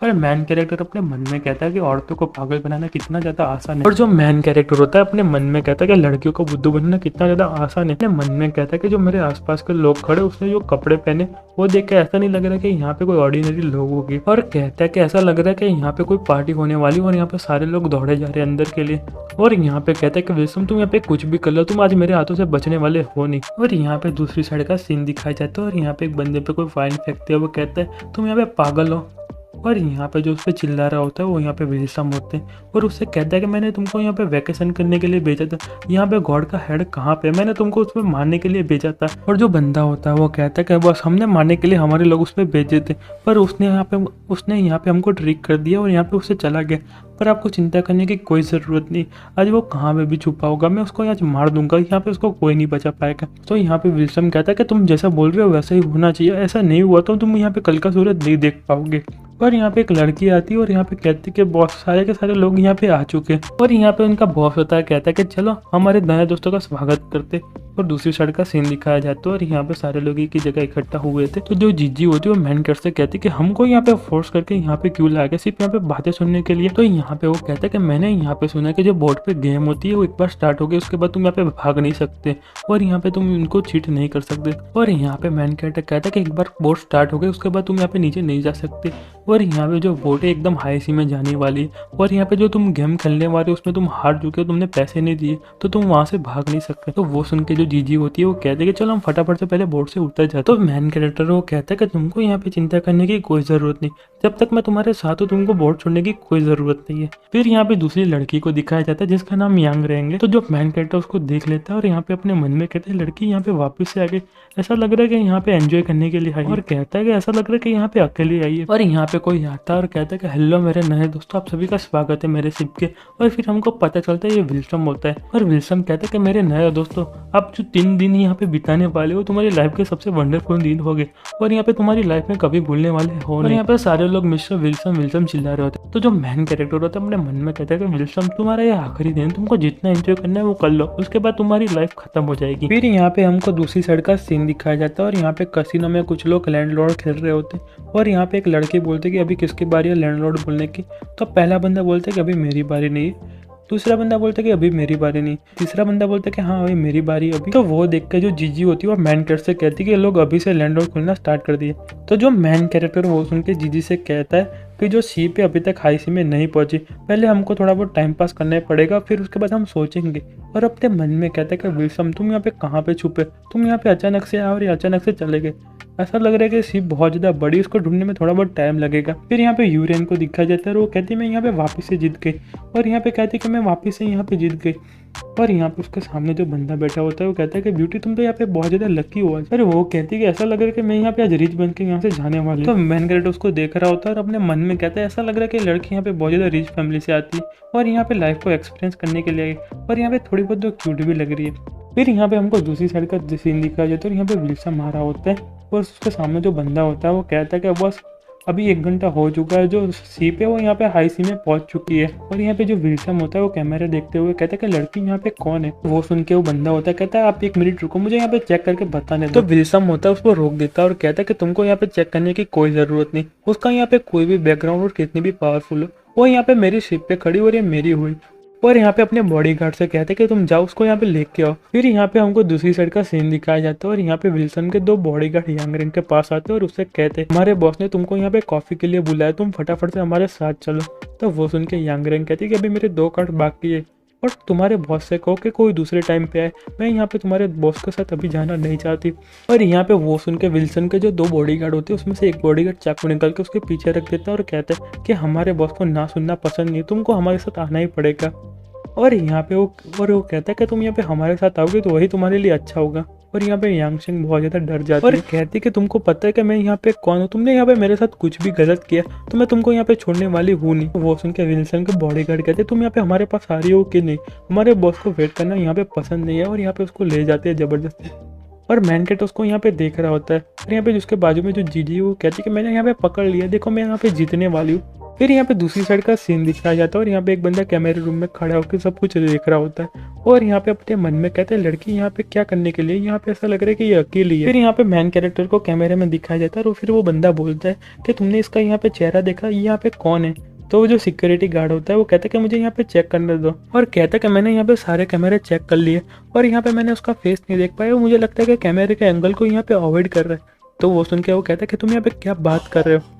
और मैन कैरेक्टर अपने मन में कहता है कि औरतों को पागल बनाना कितना ज़्यादा आसान है, और जो मैन कैरेक्टर होता है अपने मन में कहता है कि लड़कियों को बुद्धू बनाना कितना ज़्यादा आसान है। अपने मन में कहता है कि जो मेरे आसपास के लोग खड़े उसने जो कपड़े पहने वो देख के ऐसा नहीं लग रहा कि यहाँ पे कोई ऑर्डिनरी लोग होगी, और कहता है कि ऐसा लग रहा है कि यहाँ पे कोई पार्टी होने वाली और यहाँ पे सारे लोग दौड़े जा रहे हैं अंदर के लिए। और यहाँ पे कहता है कि विल्सम तुम यहाँ पे कुछ भी कर लो, तुम आज मेरे हाथों से बचने वाले हो नहीं। और यहाँ पे दूसरी साइड का सीन दिखाया जाता है, और यहाँ पे एक बंदे पे कोई फाइन फेंकते हैं, वो कहता है तुम यहाँ पे पागल हो। और यहाँ पे जो उस पर चिल्ला रहा होता है वो यहाँ पे विल्सम होते हैं, और उससे कहता है कि मैंने तुमको यहाँ पे वैकेशन करने के लिए भेजा था, यहाँ पे गॉड का हेड कहाँ पे, मैंने तुमको उस पर मारने के लिए भेजा था। और जो बंदा होता है वो कहता है कि बस हमने मारने के लिए हमारे लोग उस पर भेजे थे, पर उसने यहाँ पे हमको ट्रिक कर दिया और यहाँ पे उससे चला गया, पर आपको चिंता करने की कोई ज़रूरत नहीं, आज वो कहाँ पे भी छुपा होगा, मैं उसको आज मार दूंगा, यहाँ पे उसको कोई नहीं बचा पाएगा। तो यहाँ पे विल्सम कहता है कि तुम जैसा बोल रहे हो वैसा ही होना चाहिए, ऐसा नहीं हुआ तो तुम यहाँ पे कल का सूरज नहीं देख पाओगे। और यहाँ पे एक लड़की आती है और यहाँ पे कहती है कि बॉस सारे के सारे लोग यहाँ पे आ चुके हैं, और यहाँ पे उनका बॉस होता है कहता है कि चलो हमारे नए दोस्तों का स्वागत करते। और दूसरी साइड का सीन दिखाया जाता है और यहाँ पे सारे लोग एक ही जगह इकट्ठा हुए थे। तो जो जीजी होती है वो मैन कैरेक्टर से कहती है कि हमको यहाँ पे फोर्स करके यहाँ पे क्यों लाया गया, सिर्फ यहाँ पे बातें सुनने के लिए। तो यहाँ पे वो कहता है कि मैंने यहाँ पे सुना कि जो बोर्ड पे गेम होती है वो एक बार स्टार्ट हो गई उसके बाद तुम यहाँ पे भाग नहीं सकते, और यहाँ पे तुम इनको चीट नहीं कर सकते। और यहाँ पे मैन कैरेक्टर कहता है कि एक बार बोर्ड स्टार्ट हो गई उसके बाद तुम यहाँ पे नीचे नहीं जा सकते, और यहाँ पे जो बोट है एकदम हाई सी में जाने वाली है, और यहाँ पे जो तुम गेम खेलने वाले उसमें तुम हार चुके हो, तुमने पैसे नहीं दिए तो तुम वहाँ से भाग नहीं सकते। तो वो सुन के जो जीजी होती है वो कहते हैं कि चलो हम फटाफट से पहले बोट से उतर जाते। तो मैन कैरेक्टर वो कहता है कि तुमको यहाँ पे चिंता करने की कोई ज़रूरत नहीं, जब तक मैं तुम्हारे साथ हूँ तुमको बोट छोड़ने की कोई ज़रूरत नहीं है। फिर यहाँ पे दूसरी लड़की को दिखाया जाता है जिसका नाम यांग रहेंगे। तो जो मैन कैरेक्टर उसको देख लेता है और यहाँ पे अपने मन में कहते हैं लड़की यहाँ पे वापस से आ गई, ऐसा लग रहा है कि यहाँ पे एंजॉय करने के लिए आई, और कहता है कि ऐसा लग रहा है कि यहाँ पे अकेले आई है। और यहाँ पे कोई आता है और कहता है कि हेलो मेरे नए दोस्तों, आप सभी का स्वागत है मेरे शिप के। और फिर हमको पता चलता है ये विल्सम होता है और विल्सम कहता है कि मेरे नए दोस्तों, आप जो 3 दिन यहाँ पे बिताने वाले हो तुम्हारी लाइफ के सबसे वंडरफुल दिन हो गए और यहाँ पे तुम्हारी लाइफ में कभी भूलने वाले हो नहीं। यहाँ पे सारे लोग मिस्टर विल्सम विल्सम चिल्ला रहे होते। तो जो मेन कैरेक्टर होता है अपने मन में कहता है कि विल्सम तुम्हारा ये आखिरी दिन, तुमको जितना एंजॉय करना है वो कर लो, उसके बाद तुम्हारी लाइफ खत्म हो जाएगी। फिर यहाँ पे हमको दूसरी साइड का सीन दिखाया जाता है और यहाँ पे कसिनो में कुछ लोग लैंडलॉर्ड खेल रहे होते और यहाँ पे एक लड़की बोलते कि अभी किसकी बारी है लैंडलॉर्ड बोलने की। तो पहला बंदा बोलता है कि अभी मेरी बारी नहीं है, दूसरा बंदा बोलता है कि अभी मेरी बारी नहीं, तीसरा बंदा बोलता है कि हाँ अभी मेरी बारी अभी। तो वो देख के जो जीजी होती है वो मैन कैरेक्टर से कहती है कि लोग अभी से लैंडलॉर्ड खोलना स्टार्ट कर दिए। तो जो मैन कैरेक्टर वो सुन के जीजी से कहता है कि जो सी पे अभी तक हाई सी में नहीं पहुंची, पहले हमको थोड़ा बहुत टाइम पास करना पड़ेगा, फिर उसके बाद हम सोचेंगे। और अपने मन में कहता है कि विल्सम तुम यहाँ पे कहाँ पे छुपे, तुम यहाँ पे अचानक से आए और ये अचानक से चले गए। ऐसा लग रहा है कि शिप बहुत ज़्यादा बड़ी, उसको ढूंढने में थोड़ा बहुत टाइम लगेगा। फिर यहाँ पे यूरेन को दिखा जाता है और वो कहती है मैं यहाँ पे वापस से जीत गई, और यहाँ पे कहती है कि मैं वापस से यहाँ पे जीत गई। और यहाँ पे उसके सामने जो बंदा बैठा होता है वो कहता है कि ब्यूटी तुम तो यहाँ पे बहुत ज़्यादा लकी हो आज। अरे वो कहती है कि ऐसा लग रहा है कि मैं यहाँ पे आज रिच बन के यहाँ से जाने वाली। तो मैन कैरेक्टर उसको देख रहा होता है और अपने मन में कहता है ऐसा लग रहा है कि लड़की यहाँ पे बहुत ज़्यादा रिच फैमिली से आती है और यहाँ पे लाइफ को एक्सपीरियंस करने के लिए आई, और यहाँ पे थोड़ी बहुत तो क्यूट भी लग रही है। फिर यहाँ पे हमको दूसरी साइड का सीन दिखाया जाता है और यहाँ पे विल्सम मारा होता है और उसके सामने जो बंदा होता है वो कहता है कि बस अभी 1 घंटा हो चुका है, जो सी पे वो यहाँ पे हाई सी में पहुंच चुकी है। और यहाँ पे जो विल्सम होता है वो कैमरा देखते हुए कहता है कि लड़की यहाँ पे कौन है। वो सुन के वो बंदा होता है कहता है आप 1 मिनट रुको, मुझे यहाँ पे चेक करके बताने दो। तो विल्सम होता है उसको रोक देता है और कहता है कि तुमको यहाँ पे चेक करने की कोई ज़रूरत नहीं, उसका यहाँ पे कोई भी बैकग्राउंड और कितनी भी पावरफुल हो, वो यहाँ पे मेरी शिप पे खड़ी और ये मेरी हुई। और यहाँ पे अपने बॉडीगार्ड से कहते हैं कि तुम जाओ उसको यहाँ पे लेके आओ। फिर यहाँ पे हमको दूसरी साइड का सीन दिखाया जाता है और यहाँ पे विल्सन के 2 बॉडीगार्ड यांगरेन के पास आते हैं और उससे कहते हैं हमारे बॉस ने तुमको यहाँ पे कॉफी के लिए बुलाया, तुम फटाफट से हमारे साथ चलो। तो वो सुन के यांगरेन कहती है कि अभी मेरे 2 कार्ड बाकी है और तुम्हारे बॉस से कहो कि कोई दूसरे टाइम पे आए, मैं यहाँ पे तुम्हारे बॉस के साथ अभी जाना नहीं चाहती। और यहाँ पे वो सुन के विल्सन के जो 2 बॉडीगार्ड होते हैं उसमें से एक बॉडीगार्ड चाकू निकाल के उसके पीछे रख देता है और कहता है कि हमारे बॉस को ना सुनना पसंद नहीं, तुमको हमारे साथ आना ही पड़ेगा। और यहाँ पे वो कहता है कि तुम यहाँ पे हमारे साथ आओगे तो वही तुम्हारे लिए अच्छा होगा। और यहाँ पे यांगशिंग बहुत ज़्यादा डर जाती है और कहती है कि तुमको पता है कि मैं यहाँ पे कौन हूँ, तुमने यहाँ पे मेरे साथ कुछ भी गलत किया तो मैं तुमको यहाँ पे छोड़ने वाली हूँ नहीं। वो सुन के विल्सन के बॉडीगार्ड कहते तुम यहाँ पे हमारे पास आ रही हो कि नहीं, हमारे बॉस को वेट करना यहाँ पे पसंद नहीं है, और यहाँ पे उसको ले जाते हैं जबरदस्ती। और मैन कैट उसको यहाँ पे देख रहा होता है और यहाँ पे जिसके बाजू में जो जीजी वो कहती है कि मैंने यहाँ पे पकड़ लिया, देखो मैं यहाँ पे जीतने वाली हूँ। फिर यहाँ पे दूसरी साइड का सीन दिखाया जाता है और यहाँ पे एक बंदा कैमरे रूम में खड़ा होकर सब कुछ देख रहा होता है और यहाँ पे अपने मन में कहते हैं लड़की यहाँ पे क्या करने के लिए, यहाँ पे ऐसा लग रहा है कि ये अकेली है। फिर यहाँ पे मैन कैरेक्टर को कैमरे में दिखाया जाता है और फिर वो बंदा बोलता है कि तुमने इसका यहाँ पे चेहरा देखा, ये यहाँ पे कौन है। तो वो जो सिक्योरिटी गार्ड होता है वो कहता है कि मुझे यहाँ पे चेक करने दो, और कहता है कि मैंने यहाँ पे सारे कैमरे चेक कर लिए और यहाँ पे मैंने उसका फेस नहीं देख पाया, मुझे लगता है कि कैमरे के एंगल को यहाँ पे अवॉइड कर रहा है। तो वो सुन के वो कहता है कि तुम यहाँ पे क्या बात कर रहे हो।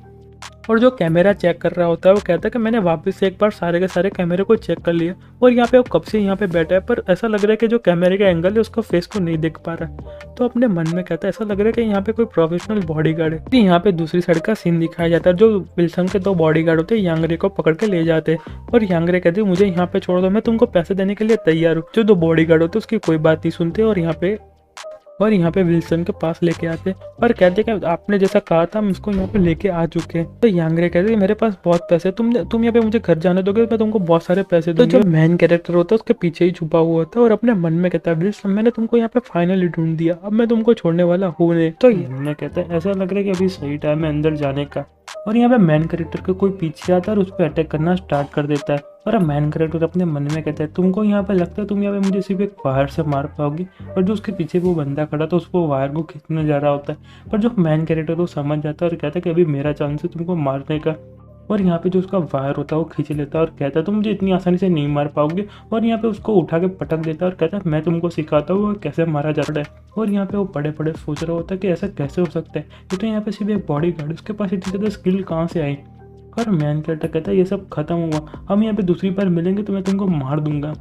और जो कैमरा चेक कर रहा होता है वो कहता है कि मैंने वापस से एक बार सारे के सारे कैमरे को चेक कर लिया और यहाँ पे वो कब से यहाँ पे बैठा है, पर ऐसा लग रहा है कि जो कैमरे का एंगल है उसका फेस को नहीं देख पा रहा है। तो अपने मन में कहता है ऐसा लग रहा है कि यहाँ पे कोई प्रोफेशनल बॉडीगार्ड है। यहाँ पे दूसरी साइड का सीन दिखाया जाता है, जो विल्सन के 2 बॉडीगार्ड होते हैं यांगरे को पकड़ के ले जाते हैं और यांगरे कहते हैं मुझे यहाँ पे छोड़ दो, मैं तुमको पैसे देने के लिए तैयार हूँ। जो 2 बॉडीगार्ड होते हैं उसकी कोई बात नहीं सुनते और यहाँ पे विल्सन के पास लेके आते और कहते कि आपने जैसा कहा था हम इसको यहाँ पे लेके आ चुके हैं। तो यांगरे कहते मेरे पास बहुत पैसे, तुम यहाँ पे मुझे घर जाने दोगे, मैं तुमको बहुत सारे पैसे दूंगा। तो जो मैन कैरेक्टर होता है उसके पीछे ही छुपा हुआ होता है और अपने मन में कहता है विल्सन मैंने तुमको यहाँ पे फाइनली ढूंढ दिया, अब मैं तुमको छोड़ने वाला हूँ नहीं। तो ये कहता है ऐसा लग रहा है कि अभी सही टाइम है अंदर जाने का। और यहाँ पे मैन कैरेक्टर के कोई पीछे आता है और उस पर अटैक करना स्टार्ट कर देता है और मैन कैरेक्टर अपने मन में कहता है तुमको यहाँ पे लगता है तुम यहाँ पे मुझे सिर्फ एक वायर से मार पाओगी, और जो उसके पीछे वो बंदा खड़ा तो उसको वायर को खींचने जा रहा होता है। पर जो मैन कैरेक्टर वो समझ जाता है और कहता है कि अभी मेरा चांस है तुमको मारने का। और यहाँ पे जो उसका वायर होता है वो खींच लेता है और कहता है तुम मुझे इतनी आसानी से नहीं मार पाओगे, और यहाँ पे उसको उठा के पटक देता है और कहता है मैं तुमको सिखाता हूँ कैसे मारा जाता है। और यहाँ पे वो बड़े बड़े सोच रहा होता है कि ऐसा कैसे हो सकता है, ये तो यहाँ पे सिर्फ एक बॉडीगार्ड, उसके पास इतनी ज़्यादा स्किल कहाँ से आई। और मैन कैरेक्टर कहता है ये सब खत्म हुआ, हम यहाँ पे दूसरी बार मिलेंगे तो मैं तुमको मार दूंगा।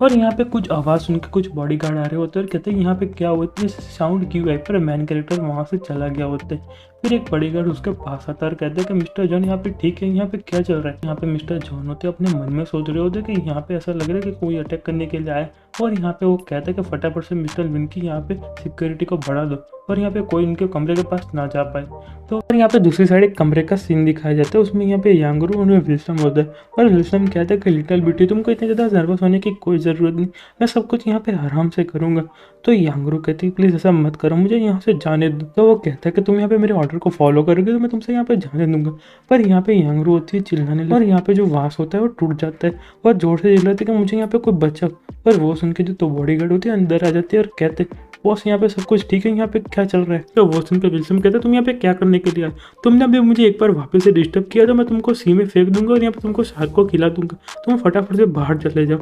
और यहाँ पे कुछ आवाज़ सुन के कुछ बॉडीगार्ड आ रहे होते हैं और कहते हैं यहाँ पे क्या हुआ, इतनी साउंड क्यों आई। पर मैन कैरेक्टर वहाँ से चला गया होता है। फिर एक बॉडीगार्ड उसके पास आता है और कहते हैं कि मिस्टर जॉन यहाँ पे ठीक है, यहाँ पे क्या चल रहा है। यहाँ पे मिस्टर जॉन होते अपने मन में सोच रहे होते कि यहाँ पे ऐसा लग रहा है कि कोई अटैक करने के लिए आया और यहाँ पे वो कहता है कि फटाफट से मिस्टर विंकी यहाँ पे सिक्योरिटी को बढ़ा दो और यहाँ पे कोई इनके कमरे के पास ना जा पाए। तो और यहाँ पे दूसरी साइड एक कमरे का सीन दिखाया जाता है, उसमें यहाँ पे यांगरू और विल्सन होता है और विल्सन कहता है कि लिटिल बिटी तुमको इतनी ज़्यादा नर्वस होने की कोई ज़रूरत नहीं, मैं सब कुछ यहाँ पे आराम से करूँगा। तो यांगरू कहती है प्लीज़ ऐसा मत करो, मुझे यहाँ से जाने दो। तो वो कहता है कि तुम यहाँ पे मेरे ऑर्डर को फॉलो करोगे तो मैं तुमसे यहाँ पे जाने दूंगा। पर यहाँ पे यांगरू होती है चिल्लाने लगी और यहाँ पे जो वास होता है वो टूट जाता है और जोर से चिल्लाती है कि मुझे यहाँ पे कोई बचाओ। पर वो सुन के जो तो बॉडीगार्ड होती है अंदर आ जाती है और कहते बॉस यहाँ पे सब कुछ ठीक है, यहाँ पे क्या चल रहा है। तो वो सुन के विल्सन कहता है तुम यहाँ पे क्या करने के लिए आए, तुमने अभी मुझे एक बार वापस से डिस्टर्ब किया तो मैं तुमको सी में फेंक दूंगा और यहाँ पे तुमको शार्क को खिला दूंगा, तुम फटाफट से बाहर चले जाओ।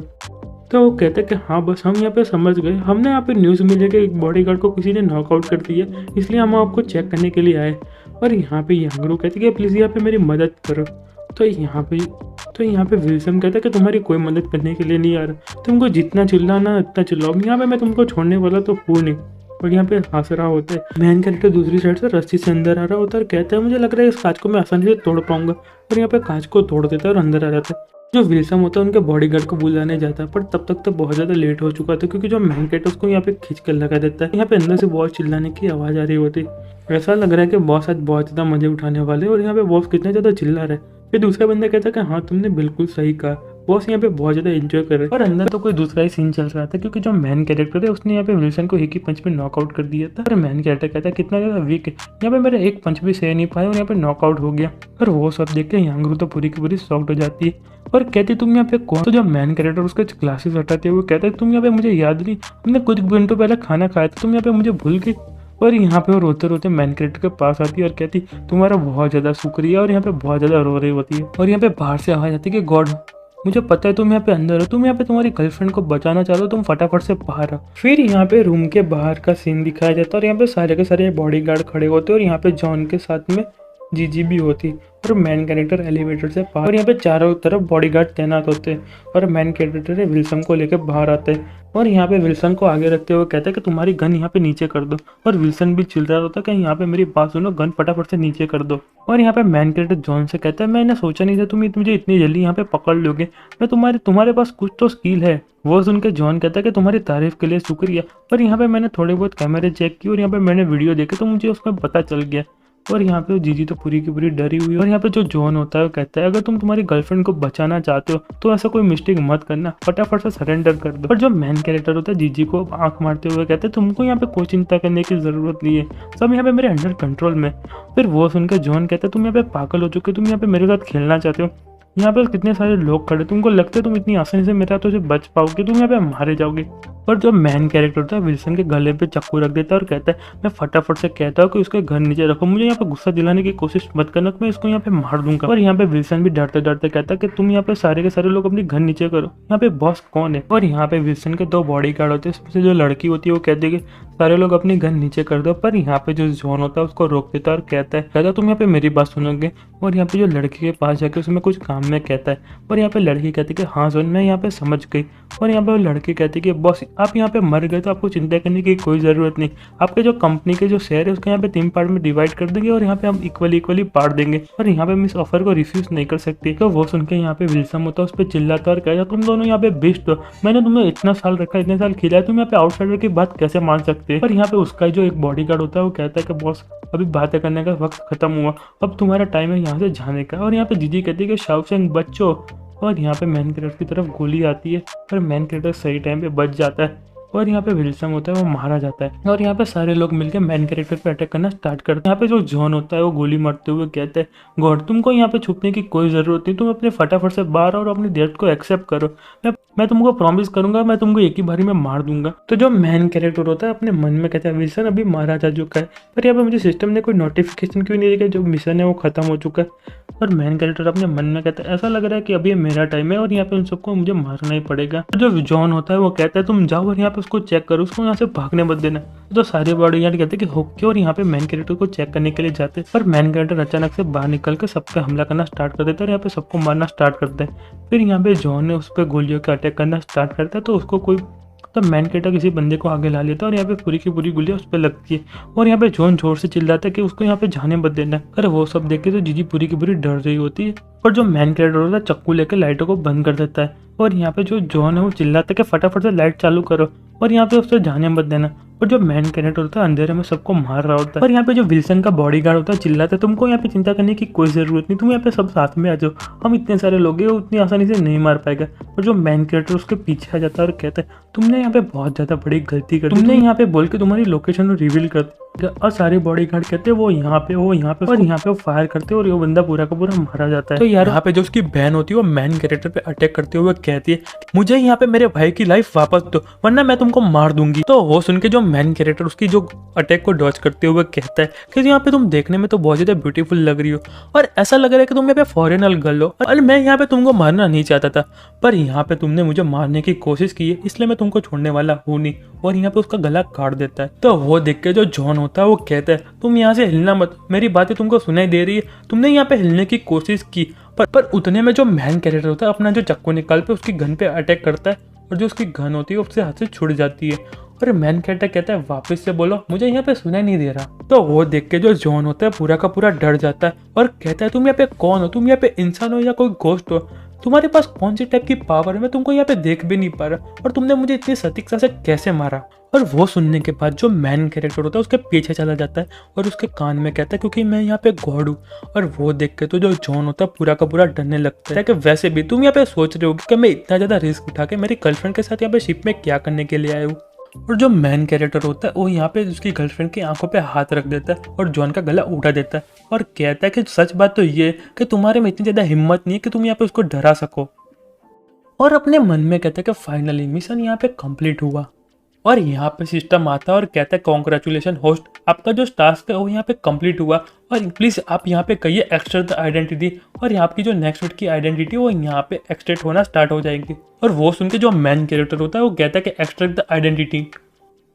तो वो कहते हैं कि हाँ बस हम यहाँ पे समझ गए, हमने यहाँ पे न्यूज़ मिली कि एक बॉडीगार्ड को किसी ने नॉकआउट कर दिया, इसलिए हम आपको चेक करने के लिए आए। और यहाँ पे यांगरू कहती है कि प्लीज़ यहाँ पे मेरी मदद करो। तो यहाँ पे विल्सन कहता है कि तुम्हारी कोई मदद करने के लिए नहीं आ रहा, तुमको जितना चिल्लाना उतना चिल्लाओ, यहाँ पे मैं तुमको छोड़ने वाला तो हूँ नहीं। और यहाँ पे हंस रहा होता है। मैन कैरेक्टर दूसरी साइड से रस्सी से अंदर आ रहा होता है और कहता है मुझे लग रहा है इस कांच को मैं आसानी से तोड़ पाऊंगा। और यहाँ पे कांच को तोड़ देता है और अंदर आ जाता है। जो विल्सन होता है उनके बॉडीगार्ड को बुलाने जाता है, पर तब तक तो बहुत ज़्यादा लेट हो चुका था क्योंकि जो मैन कैरेक्टर उसको यहाँ पे खींच कर लगा देता है। यहाँ पे अंदर से बहुत चिल्लाने की आवाज़ आ रही होती है। ऐसा लग रहा है कि बॉस आज बहुत ज़्यादा मजे उठाने वाले और यहाँ पे बॉस कितना ज़्यादा चिल्ला रहा है। फिर दूसरा बंदा कहता है कि हाँ तुमने बिल्कुल सही कहा, बॉस यहाँ पे बहुत ज़्यादा एंजॉय कर रहे हैं। और अंदर तो कोई दूसरा ही सीन चल रहा था क्योंकि जो मैन कैरेक्टर है उसने यहाँ पे विल्सन को एक ही पंच में नॉकआउट कर दिया था। और मैन कैरेक्टर कहता है कितना ज़्यादा वीक है, यहाँ पे मेरा एक पंच भी सह नहीं पाया और यहाँ पे नॉकआउट हो गया। और वो सब देख के यांगरू तो पूरी की पूरी शॉक्ड हो जाती है और कहती तुम यहाँ पे कौन। तो जब मैन कैरेक्टर उसके ग्लासेस हटाते हुए कहता है तुम यहाँ पे मुझे याद नहीं, हमने कुछ घंटों पहले खाना खाया था, तुम यहाँ पे मुझे भूल गई। और यहाँ पे वो रोते रोते मैन कैरेक्टर के पास आती है और कहती तुम्हारा बहुत ज़्यादा शुक्रिया, और यहाँ पे बहुत ज़्यादा रो रही होती है। और यहाँ पे बाहर से आवाज़ आती है कि गॉड मुझे पता है तुम यहाँ पे अंदर हो, तुम यहाँ पे तुम्हारी गर्लफ्रेंड को बचाना चाहते हो, तुम फटाफट से बाहर आओ। फिर यहाँ पे रूम के बाहर का सीन दिखाया जाता है और यहाँ पे सारे के सारे बॉडीगार्ड खड़े होते हैं और यहाँ पे जॉन के साथ में जीजी भी होती और मैन कैरेक्टर एलिवेटर से बाहर, और यहाँ पे चारों तरफ बॉडीगार्ड तैनात होते हैं और मैन कैरेक्टर विल्सन को लेकर बाहर आते हैं। और यहाँ पे विल्सन को आगे रखते हुए कहते हैं कि तुम्हारी गन यहाँ पे नीचे कर दो। और विल्सन भी चिल्ला रहा होता है कि यहाँ पे मेरी बात सुनो, गन फटाफट से नीचे कर दो। और यहाँ पे मैन कैरेक्टर जॉन से कहता है मैंने सोचा नहीं था तुम मुझे इतनी जल्दी यहाँ पे पकड़ लोगे, मैं तुम्हारे पास कुछ तो स्किल है। वो सुन के जॉन कहता है कि तुम्हारी तारीफ के लिए शुक्रिया, पर यहाँ पे मैंने थोड़े बहुत कैमरे चेक किए और यहाँ पे मैंने वीडियो देखे तो मुझे उसमें पता चल गया। और यहाँ पे जीजी तो पूरी की पूरी डरी हुई है। और यहाँ पे जो जॉन होता है वो कहता है अगर तुम तुम्हारी गर्लफ्रेंड को बचाना चाहते हो तो ऐसा कोई मिस्टेक मत करना, फटाफट से सरेंडर कर दो। और जो मैन कैरेक्टर होता है जीजी को आंख मारते हुए कहते हैं तुमको यहाँ पे कोई चिंता करने की जरूरत नहीं है, सब यहाँ पे मेरे अंडर कंट्रोल में। फिर वो सुनकर जॉन कहता है तुम यहाँ पे पागल हो चुके, तुम यहाँ पे मेरे साथ खेलना चाहते हो, यहाँ पे कितने सारे लोग खड़े, तुमको लगता है तुम इतनी आसानी से मेरे हाथों से बच पाओगे, तुम यहाँ पे मारे जाओगे। और जो मैन कैरेक्टर होता है विल्सन के गले पे चाकू रख देता है और कहता है मैं फटाफट से कहता हूँ कि उसके घर नीचे रखो, मुझे यहाँ पे गुस्सा दिलाने की कोशिश मत करना, मैं इसको यहाँ पे मार दूंगा। और यहाँ पे विल्सन भी डरते डरते कहता है कि तुम यहाँ पे सारे के सारे लोग अपनी घर नीचे करो, यहाँ पे बॉस कौन है। और यहाँ पे विल्सन के दो बॉडीगार्ड होते हैं, इसमें से जो लड़की होती है वो कहती है कि सारे लोग अपनी गन नीचे कर दो। पर यहाँ पे जो जॉन होता है उसको रोक देता है और कहता तुम यहाँ पे मेरी बात सुनोगे। और यहाँ पे जो लड़की के पास जाके उसमें कुछ काम में कहता है और यहाँ पे लड़की कहती है कि हाँ जॉन मैं यहाँ पे समझ गई। और यहाँ पे वो लड़की कहती है कि बॉस आप यहाँ पे मर गए तो आपको चिंता करने की कोई ज़रूरत नहीं, आपके जो कंपनी के जो शेयर है उसको यहाँ पे 3 पार्ट में डिवाइड कर देंगे और यहाँ पे हम इक्वली बांट देंगे और यहाँ पे हम इस ऑफर को रिफ्यूज नहीं कर सकते। तो वो सुन के यहाँ पे विल्सन होता है उस पर चिल्लाता और कहता तुम दोनों यहाँ पे बेस्ट हो, मैंने तुम्हें इतना साल रखा, इतने साल खिलाया, तुम यहाँ पे आउटसाइडर की बात कैसे मान सकते हैं। और यहाँ पे उसका जो एक बॉडीगार्ड होता है वो कहता है कि बॉस अभी बातें करने का वक्त खत्म हुआ, अब तुम्हारा टाइम है यहाँ से जाने का। और यहाँ पे जीजी कहती है कि शाओशेंग बच्चों। और यहाँ पे मैन कैरेक्टर की तरफ गोली आती है और मैन कैरेक्टर सही टाइम पे बच जाता है और यहाँ पे विल्सन होता है वो मारा जाता है। और यहाँ पे सारे लोग मिलकर मैन कैरेक्टर पे अटैक करना स्टार्ट करते हैं। यहाँ पे जो जॉन होता है वो गोली मारते हुए कहता है गॉड तुमको यहाँ पे छुपने की कोई जरूरत नहीं, तुम अपने फटाफट से बाहर और अपनी डेथ को एक्सेप्ट करो, मैं तुमको प्रॉमिस करूंगा मैं तुमको एक ही बारी में मार दूंगा। तो जो मैन कैरेक्टर होता है अपने मन में कहता है विल्सन अभी मारा जा चुका है, पर यहाँ पे मुझे सिस्टम ने कोई नोटिफिकेशन क्यों नहीं दिया जो मिशन है वो खत्म हो चुका है। और मैन कैरेक्टर अपने मन में कहता है ऐसा लग रहा है कि अभी मेरा टाइम है और यहाँ पे उन सबको मुझे मारना ही पड़ेगा। जो जॉन होता है वो कहता है तुम जाओ और यहाँ पे उसको चेक करो, उसको यहाँ से भागने मत देना। तो सारे बॉडीगार्ड कहते हैं कि होके और यहाँ पे मैन कैरेक्टर को चेक करने के लिए जाते हैं। पर मैन कैरेक्टर अचानक से बाहर निकल कर सब पे हमला करना स्टार्ट कर देता है और यहाँ पे सबको मारना स्टार्ट करते हैं। फिर यहाँ पे जॉन ने उस पर गोलियों का अटैक करना स्टार्ट करता है तो उसको कोई तो मैन कैरेक्टर किसी बंदे को आगे ला लेता है और यहाँ पे पूरी की पूरी गोलियां उस पर लगती है और यहाँ पे जॉन जोर से चिल्लाता है कि उसको यहाँ पे जाने मत देना। अरे वो सब देख के तो जीजी पूरी की पूरी डर रही होती है और जो मैन कैरेक्टर होता है चक्कू लेकर लाइटों को बंद कर देता है और यहाँ पे जो जॉन है वो चिल्लाता है कि फटाफट से लाइट चालू करो और यहाँ पे उससे जाने मत देना। और जो मेन कैरेक्टर होता है अंधेरे में सबको मार रहा होता है। और यहाँ पे जो विल्सन का बॉडीगार्ड होता है चिल्लाता है तुमको यहाँ पे चिंता करने की कोई जरूरत नहीं, तुम यहाँ पे सब साथ में आ जाओ, हम इतने सारे लोग हैं वो उतनी आसानी से नहीं मार पाएगा। और जो मेन कैरेक्टर उसके पीछे आ जाता है और कहता है तुमने यहाँ पे बहुत ज्यादा बड़ी गलती कर दी, तुमने यहाँ पे बोल के तुम्हारी लोकेशन रिवील कर दिया। और सारे बॉडीगार्ड कहते हैं वो यहाँ पे और यहाँ पे वो फायर करते हैं और वो बंदा पूरा का पूरा मारा जाता है। तो यार यहाँ पे जो उसकी बहन होती है वो मेन कैरेक्टर पे अटैक करते हुए कहती है मुझे यहाँ पे मेरे भाई की लाइफ वापस दो वरना मैं तुमको मार दूंगी। तो वो सुन के जो मेन कैरेक्टर उसकी जो अटैक को डॉज करते हुए कहता है कि यहाँ पे तुम देखने में तो बहुत ज्यादा ब्यूटीफुल लग रही हो और ऐसा लग रहा है कि तुम यहाँ पे फॉरेनर गर्ल हो और मैं यहाँ पे तुमको मारना नहीं चाहता था, पर यहाँ पे तुमने मुझे मारने की कोशिश की है इसलिए मैं तुमको छोड़ने वाला हूँ नहीं। और यहाँ पे उसका गला काट देता है। तो वो देख के जो जॉन होता है वो कहता है तुम यहाँ से हिलना मत, मेरी बातें तुमको सुनाई दे रही है, तुमने यहाँ पे हिलने की कोशिश की। पर उतने में जो मेन कैरेक्टर होता है अपना जो चाकू निकाल पे उसकी गन पे अटैक करता है और जो उसकी गन होती है उससे हाथ से छूट जाती है। और मैन कैरेक्टर कहता है वापस से बोलो, मुझे यहाँ पे सुनाई नहीं दे रहा। तो वो देख के जो जॉन होता है पूरा का पूरा डर जाता है और कहता है तुम यहाँ पे कौन हो, तुम यहाँ पे इंसान हो या कोई घोस्ट हो, तुम्हारे पास कौन सी टाइप की पावर है, मैं तुमको यहाँ पे देख भी नहीं पा रहा और तुमने मुझे इतनी सटीकता से कैसे मारा। और वो सुनने के बाद जो मैन कैरेक्टर होता है उसके पीछे चला जाता है और उसके कान में कहता है क्योंकि मैं यहाँ पे गॉड हूँ। और वो देख के तो जो जॉन होता है पूरा का पूरा डरने लगता है कि वैसे भी तुम यहाँ पे सोच रहे हो कि मैं इतना ज्यादा रिस्क उठा के मेरी गर्लफ्रेंड के साथ यहाँ पे शिप में क्या करने के लिए आया हूँ। और जो मैन कैरेक्टर होता है वो यहाँ पे उसकी गर्लफ्रेंड की आंखों पे हाथ रख देता है और जॉन का गला उठा देता है और कहता है कि सच बात तो ये कि तुम्हारे में इतनी ज्यादा हिम्मत नहीं है कि तुम यहाँ पे उसको डरा सको। और अपने मन में कहता है कि फाइनली मिशन यहाँ पे कंप्लीट हुआ। और यहाँ पे सिस्टम आता है और कहता है कॉन्ग्रेचुलेशन होस्ट, आपका जो टास्क है वो यहाँ पे कंप्लीट हुआ और प्लीज आप यहाँ पे कहिए एक्सट्रैक्ट द आइडेंटिटी और यहाँ की जो नेक्स्ट वर्ड की आइडेंटिटी वो यहाँ पे एक्सट्रैक्ट होना स्टार्ट हो जाएगी। और वो सुन के जो मेन कैरेक्टर होता है वो कहता है कि एक्सट्रैक्ट द आइडेंटिटी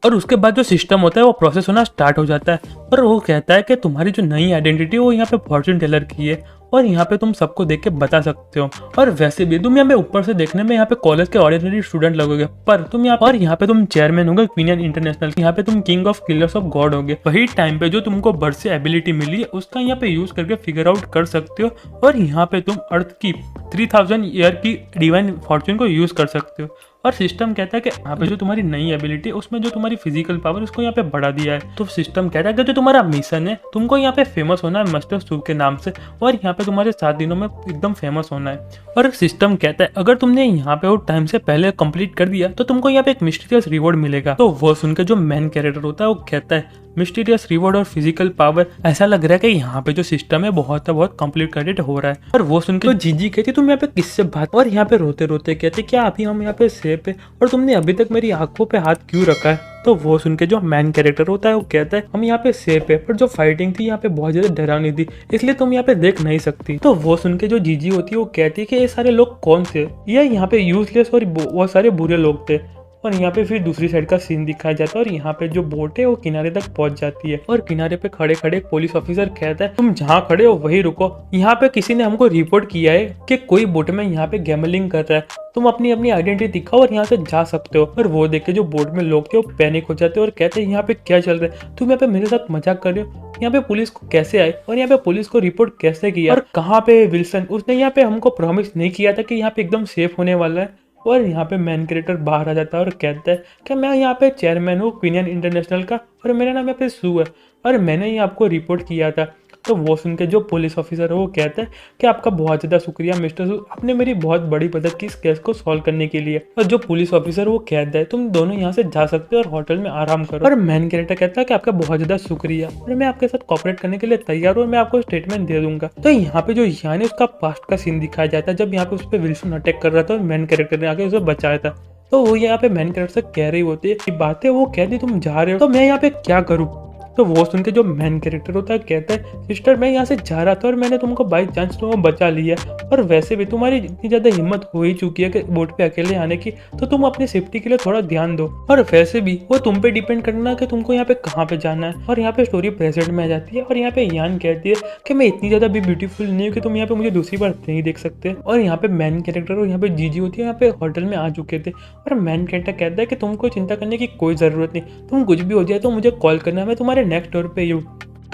और उसके बाद जो सिस्टम होता है वो प्रोसेस होना स्टार्ट हो जाता है। और वो कहता है कि तुम्हारी जो नई आइडेंटिटी वो यहाँ पे फॉर्चून टेलर की है और यहाँ पे तुम सबको देख के बता सकते हो। और वैसे भी तुम यहाँ पे ऊपर से देखने में यहाँ पे कॉलेज के ऑर्डिनरी स्टूडेंट लगोगे, पर तुम यहाँ पे तुम चेयरमैन होगे क्वीन इंटरनेशनल, यहाँ पे तुम king of killers of God होगे। वही टाइम पे जो तुमको बर्थ से एबिलिटी मिली है उसका यहाँ पे यूज करके फिगर आउट कर सकते हो और यहाँ पे तुम अर्थ की 3000 ईयर की डिवाइन फॉर्चून को यूज कर सकते हो। और सिस्टम कहता है कि यहाँ पे जो तुम्हारी नई एबिलिटी है उसमें जो तुम्हारी फिजिकल पावर उसको यहाँ पे बढ़ा दिया है। तो सिस्टम कहता है कि जो तुम्हारा मिशन है तुमको यहाँ पे फेमस होना है मास्टर सूप के नाम से और यहाँ पे तुम्हारे 7 दिनों में एकदम फेमस होना है। और सिस्टम कहता है अगर तुमने यहाँ पे वो टाइम से पहले कंप्लीट कर दिया तो तुमको यहाँ पे एक मिस्टीरियस रिवॉर्ड मिलेगा। तो वो सुनकर जो मेन कैरेक्टर होता है वो कहता है मिस्टीरियस रिवॉर्ड और फिजिकल पावर, ऐसा लग रहा है कि यहाँ पे जो सिस्टम है बहुत कॉम्प्लिकेटेड हो रहा है। और वो सुनकर तो जीजी कहती तुम यहाँ पे किससे बात, और यहाँ पे रोते रोते कहते क्या अभी हम यहाँ पे सेफ है और तुमने अभी तक मेरी आंखों पे हाथ क्यों रखा है। तो वो सुन के जो मैन कैरेक्टर होता है वो कहता है हम यहाँ पे सेफ है पर जो फाइटिंग थी यहाँ पे बहुत ज्यादा डरावनी थी इसलिए तुम यहाँ पे देख नहीं सकती। तो वो सुन के जो जीजी होती है वो कहती है कि ये सारे लोग कौन से, ये यहाँ पे यूजलेस और बहुत सारे बुरे लोग थे। और यहाँ पे फिर दूसरी साइड का सीन दिखाया जाता है और यहाँ पे जो बोट है वो किनारे तक पहुंच जाती है और किनारे पे खड़े खड़े पुलिस ऑफिसर कहता है तुम जहाँ खड़े हो वही रुको, यहाँ पे किसी ने हमको रिपोर्ट किया है कि कोई बोट में यहाँ पे गैमलिंग कर रहा है, तुम अपनी अपनी आइडेंटिटी दिखाओ और यहाँ से जा सकते हो। और वो देख के जो बोट में लोग थे वो पैनिक हो जाते हैं और कहते हैं यहाँ पे क्या चल रहा है, तुम यहाँ पे मेरे साथ मजाक कर रहे हो, यहाँ पे पुलिस को कैसे आए और यहाँ पे पुलिस को रिपोर्ट कैसे किया और कहाँ पे विल्सन, उसने यहाँ पे हमको प्रॉमिस नहीं किया था कि यहाँ पे एकदम सेफ होने वाला है। और यहाँ पे मैन कैरेक्टर बाहर आ जाता है और कहता है कि मैं यहाँ पे चेयरमैन हूँ क्वीन इंटरनेशनल का और मेरा नाम यहाँ पे सू है और मैंने ही आपको रिपोर्ट किया था। तो वो सुन के जो पुलिस ऑफिसर है वो कहता है कि आपका बहुत ज़्यादा शुक्रिया मिस्टर सू, आपने मेरी बहुत बड़ी मदद की इस केस को सॉल्व करने के लिए। और जो पुलिस ऑफिसर वो कहता है तुम दोनों यहाँ से जा सकते हो और होटल में आराम करो। और मैन कैरेक्टर कहता है कि आपका बहुत ज़्यादा शुक्रिया और मैं आपके साथ कॉपरेट करने के लिए तैयार हूँ और मैं आपको स्टेटमेंट दे दूंगा। तो यहाँ पे जो यान है उसका पास्ट का सीन दिखाया जाता है जब यहाँ पे उस पर विल्सन अटैक कर रहा था और मैन कैरेक्टर ने आके उसे बचाया था। तो वो यहाँ पे मैन कैरेक्टर से कह रही होती है कि बात है, वो कहती तुम जा रहे हो तो मैं यहाँ पे क्या करूँ। तो वो सुन के जो मैन कैरेक्टर होता है कहता है सिस्टर मैं यहाँ से जा रहा था और मैंने तुमको बाई चांस तुमको बचा लिया और वैसे भी तुम्हारी इतनी ज़्यादा हिम्मत हो ही चुकी है कि बोट पे अकेले आने की, तो तुम अपनी सेफ्टी के लिए थोड़ा ध्यान दो और वैसे भी वो तुम पे डिपेंड करना कि तुमको यहाँ पे कहाँ पे जाना है। और यहाँ पे स्टोरी प्रेजेंट में आ जाती है और यहाँ पे यान कहती है कि मैं इतनी ज़्यादा भी ब्यूटीफुल नहीं हूँ कि तुम यहाँ पे मुझे दूसरी बार नहीं देख सकते। और यहाँ पे मैन कैरेक्टर और यहाँ पे जीजी होती है यहाँ पे होटल में आ चुके थे और मैन कैरेक्टर कहता है कि तुमको चिंता करने की कोई ज़रूरत नहीं, तुम कुछ भी हो जाए तो मुझे कॉल करना, मैं तुम्हारे नेक्स्ट डोर पे ही हूँ।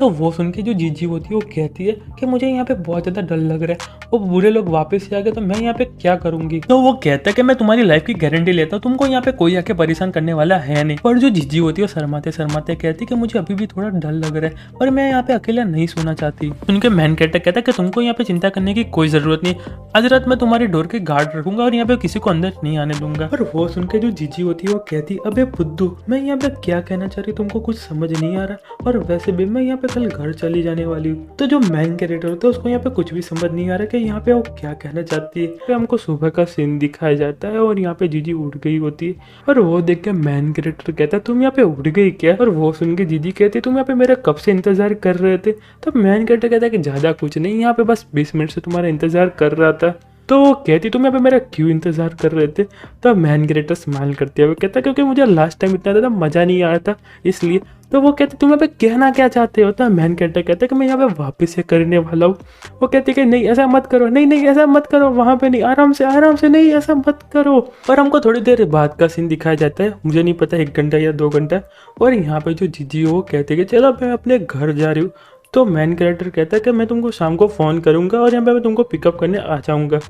तो वो सुन के जो जीजी होती है वो कहती है कि मुझे यहाँ पे बहुत ज़्यादा डर लग रहा है, वो बुरे लोग वापस से आ गए तो मैं यहाँ पे क्या करूँगी। तो वो कहता है कि मैं तुम्हारी लाइफ की गारंटी लेता हूँ, तुमको यहाँ पे कोई आके परेशान करने वाला है नहीं। पर जो जीजी होती है वो शर्माते शर्माते कहती है कि मुझे अभी भी थोड़ा डर लग रहा है और मैं यहाँ पे अकेला नहीं सोना चाहती। उनके मैन कैरेक्टर कहता है कि तुमको यहाँ पे चिंता करने की कोई जरूरत नहीं, आज रात मैं तुम्हारी डोर के गार्ड रखूंगा और यहाँ पे किसी को अंदर नहीं आने दूंगा। पर वो सुन के जो जीजी होती है वो कहती है अबे बुद्धू, मैं यहाँ पे क्या कहना चाह रही, तुमको कुछ समझ नहीं आ रहा, और वैसे भी मैं यहाँ पे कल घर चली जाने वाली हूँ। तो जो मैन कैरेक्टर होता है उसको यहाँ पे कुछ भी समझ नहीं आ रहा कि यहाँ पे वो क्या कहना चाहती है। फिर हमको सुबह का सीन दिखाया जाता है और यहाँ पे जीजी उठ गई होती है और वो देख के मैन कैरेक्टर कहता है तुम यहाँ पे उठ गई क्या। और वो सुन के जीजी कहती है तुम यहाँ पे मेरा कब से इंतजार कर रहे थे। तब मैन कैरेक्टर कहता है कि ज्यादा कुछ नहीं, यहाँ पे बस 20 मिनट से तुम्हारा इंतजार कर रहा था। तो वो कहती तुम यहाँ पे मेरा क्यों इंतजार कर रहे थे। तब मैन कैरेक्टर स्माइल करते हुए कहता क्योंकि मुझे लास्ट टाइम इतना ज़्यादा मजा नहीं आया था इसलिए। तो वो कहते तुम यहाँ पे कहना क्या चाहते हो। तो मैन कैरेक्टर कहता है कि मैं यहाँ पे वापस से करने वाला हूँ। वो कहती कि नहीं ऐसा मत करो, नहीं नहीं ऐसा मत करो, वहाँ पे नहीं, आराम से नहीं ऐसा मत करो। और हमको थोड़ी देर बाद का सीन दिखाया जाता है, मुझे नहीं पता 1 घंटा या 2 घंटा। और यहाँ पे जो जीजी हो कहते कि चलो मैं अपने घर जा रही हूँ। तो मैन कैरेक्टर कहता है कि मैं तुमको शाम को फ़ोन करूंगा और यहाँ पे मैं तुमको पिकअप करने आ जाऊंगा।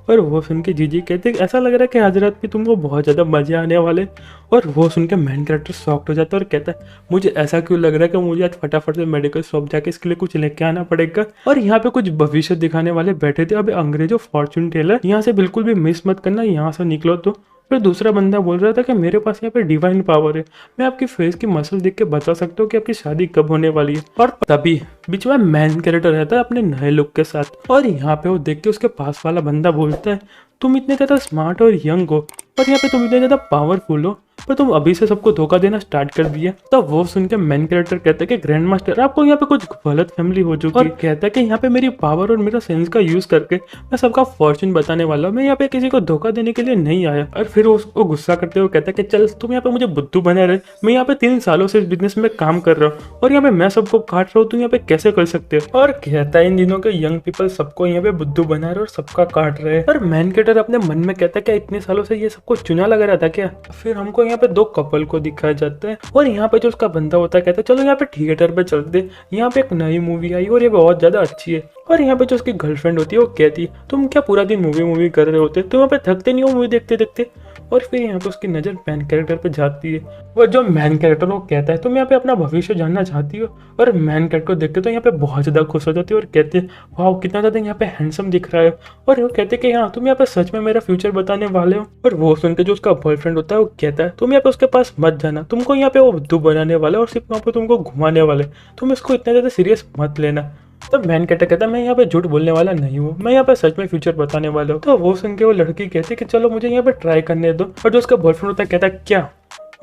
और वो सुन के जीजी कहते हैं ऐसा लग रहा है कि आज रात भी तुमको बहुत ज़्यादा मजे आने वाले। और वो सुन के मैन कैरेक्टर शॉक्ड हो जाता है और कहता है मुझे ऐसा क्यों लग रहा है कि मुझे आज फटाफट से मेडिकल शॉप जाके इसके लिए कुछ लेके आना पड़ेगा। और यहाँ पे कुछ भविष्य दिखाने वाले बैठे थे, अब अंग्रेजों फॉर्चून टेलर, यहाँ से बिल्कुल भी मिस मत करना, यहाँ से निकलो। तो फिर दूसरा बंदा बोल रहा था कि मेरे पास यहाँ पे डिवाइन पावर है, मैं आपकी फेस की मसल देख के बता सकता हूँ कि आपकी शादी कब होने वाली है। और तभी बीच में मैन कैरेक्टर रहता है अपने नए लुक के साथ और यहाँ पे वो देख के उसके पास वाला बंदा बोलता है तुम इतने ज़्यादा स्मार्ट और यंग हो और यहाँ पे तुम इतने ज़्यादा पावरफुल हो, पर तुम अभी से सबको धोखा देना स्टार्ट कर दिया। तो वो सुन के मैन कैरेक्टर कहता है कि ग्रैंड मास्टर आपको यहाँ पे कुछ गलत फैमिली हो चुकी है। और कहता है कि यहाँ पे मेरी पावर और मेरा सेंस का यूज करके मैं सबका फॉर्चून बताने वाला हूँ, मैं यहाँ पे किसी को धोखा देने के लिए नहीं आया। और फिर वो उसको गुस्सा करते हुए कहता है कि चल तुम यहाँ पे मुझे बुद्धू बना रहे, मैं यहाँ पे 3 सालों से इस बिजनेस में काम कर रहा हूँ और यहाँ पे मैं सबको काट रहा हूँ, तुम यहाँ पे कैसे कर सकते हो। और कहता है इन दिनों के यंग पीपल सबको यहाँ पे बुद्धू बना रहे और सबका काट रहे हैं। और मैन कैरेक्टर अपने मन में कहता है क्या इतने सालों से ये सबको चुना लगा रहा था क्या। फिर हमको यहाँ पे 2 कपल को दिखाया जाता है और यहाँ पे जो उसका बंदा होता है कहता है चलो यहाँ पे थिएटर पे चलते, यहाँ पे एक नई मूवी आई और ये बहुत ज्यादा अच्छी है। और यहाँ पे जो उसकी गर्लफ्रेंड होती है वो कहती है तुम क्या पूरा दिन मूवी कर रहे होते, तुम यहाँ पे थकते नहीं हो मूवी देखते देखते। और फिर यहाँ पे उसकी नज़र मैन कैरेक्टर पे जाती है और जो मैन कैरेक्टर वो कहता है तुम यहाँ पे अपना भविष्य जानना चाहती हो। और मैन कैरेक्टर को देखते तो यहाँ पे बहुत ज़्यादा खुश हो जाती है और कहते हैं वाह कितना ज़्यादा यहाँ पे हैंडसम दिख रहा है। और वो कहते हैं कि हाँ तुम यहाँ पे सच में मेरा फ्यूचर बताने वाले हो। और वो सुन के जो उसका बॉयफ्रेंड होता है वो कहता है तुम यहाँ पे उसके पास मत जाना, तुमको यहाँ पे वो बुद्धू बनाने वाला है और सिर्फ वहाँ पे तुमको घुमाने वाले, तुम इसको इतना ज़्यादा सीरियस मत लेना। तब मैन कैरेक्टर कहता है मैं यहाँ पे झूठ बोलने वाला नहीं हूँ, मैं यहाँ पे सच में फ्यूचर बताने वाला हूँ। तो वो सुन के वो लड़की कहती है कि चलो मुझे यहाँ पे ट्राई करने दो। और जो उसका बॉयफ्रेंड होता है कहता है क्या।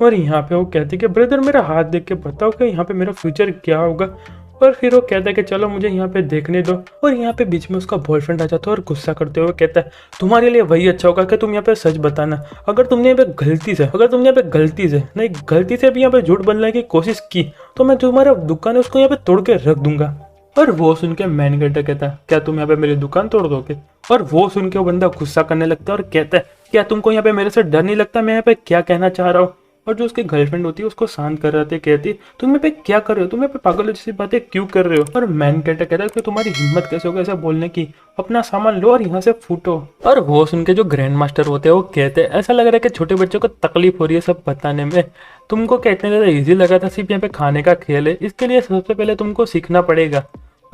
और यहाँ पे वो कहती है कि ब्रदर मेरा हाथ देख के बताओ कि यहाँ पे मेरा फ्यूचर क्या होगा। और फिर वो कहता है कि चलो मुझे यहाँ पे देखने दो। और यहाँ पे बीच में उसका बॉयफ्रेंड आ जाता है और गुस्सा करते हुए कहता है तुम्हारे लिए वही अच्छा होगा कि तुम यहाँ पे सच बताना, अगर तुमने यहाँ पे गलती से भी यहाँ पे झूठ बोलने की कोशिश की तो मैं तुम्हारा दुकान है उसको यहाँ पे तोड़ के रख दूंगा। और वो सुन के मैन कैरेक्टर कहता है क्या तुम यहाँ पे मेरी दुकान तोड़ दोगे। और वो सुन के वो बंदा गुस्सा करने लगता है और कहता है क्या तुमको यहाँ पे मेरे से डर नहीं लगता मैं यहाँ पे क्या कहना चाह रहा हूँ। और जो उसकी गर्लफ्रेंड होती है उसको शांत कर रहे थे, कहती तुम यहाँ पे क्या कर रहे हो, तुम यहाँ पे पागल जैसी बातें क्यों कर रहे हो। और मैन कैरेक्टर कहता है कि तुम्हारी हिम्मत कैसे होगी ऐसा बोलने की, अपना सामान लो और यहाँ से फूटो। और वो सुन के जो ग्रैंड मास्टर होते हैं वो कहते हैं ऐसा लग रहा है कि छोटे बच्चों को तकलीफ हो रही है सब बताने में, तुमको क्या इतना ज़्यादा ईजी लगा था, सिर्फ यहाँ पे खाने का खेल है, इसके लिए सबसे पहले तुमको सीखना पड़ेगा।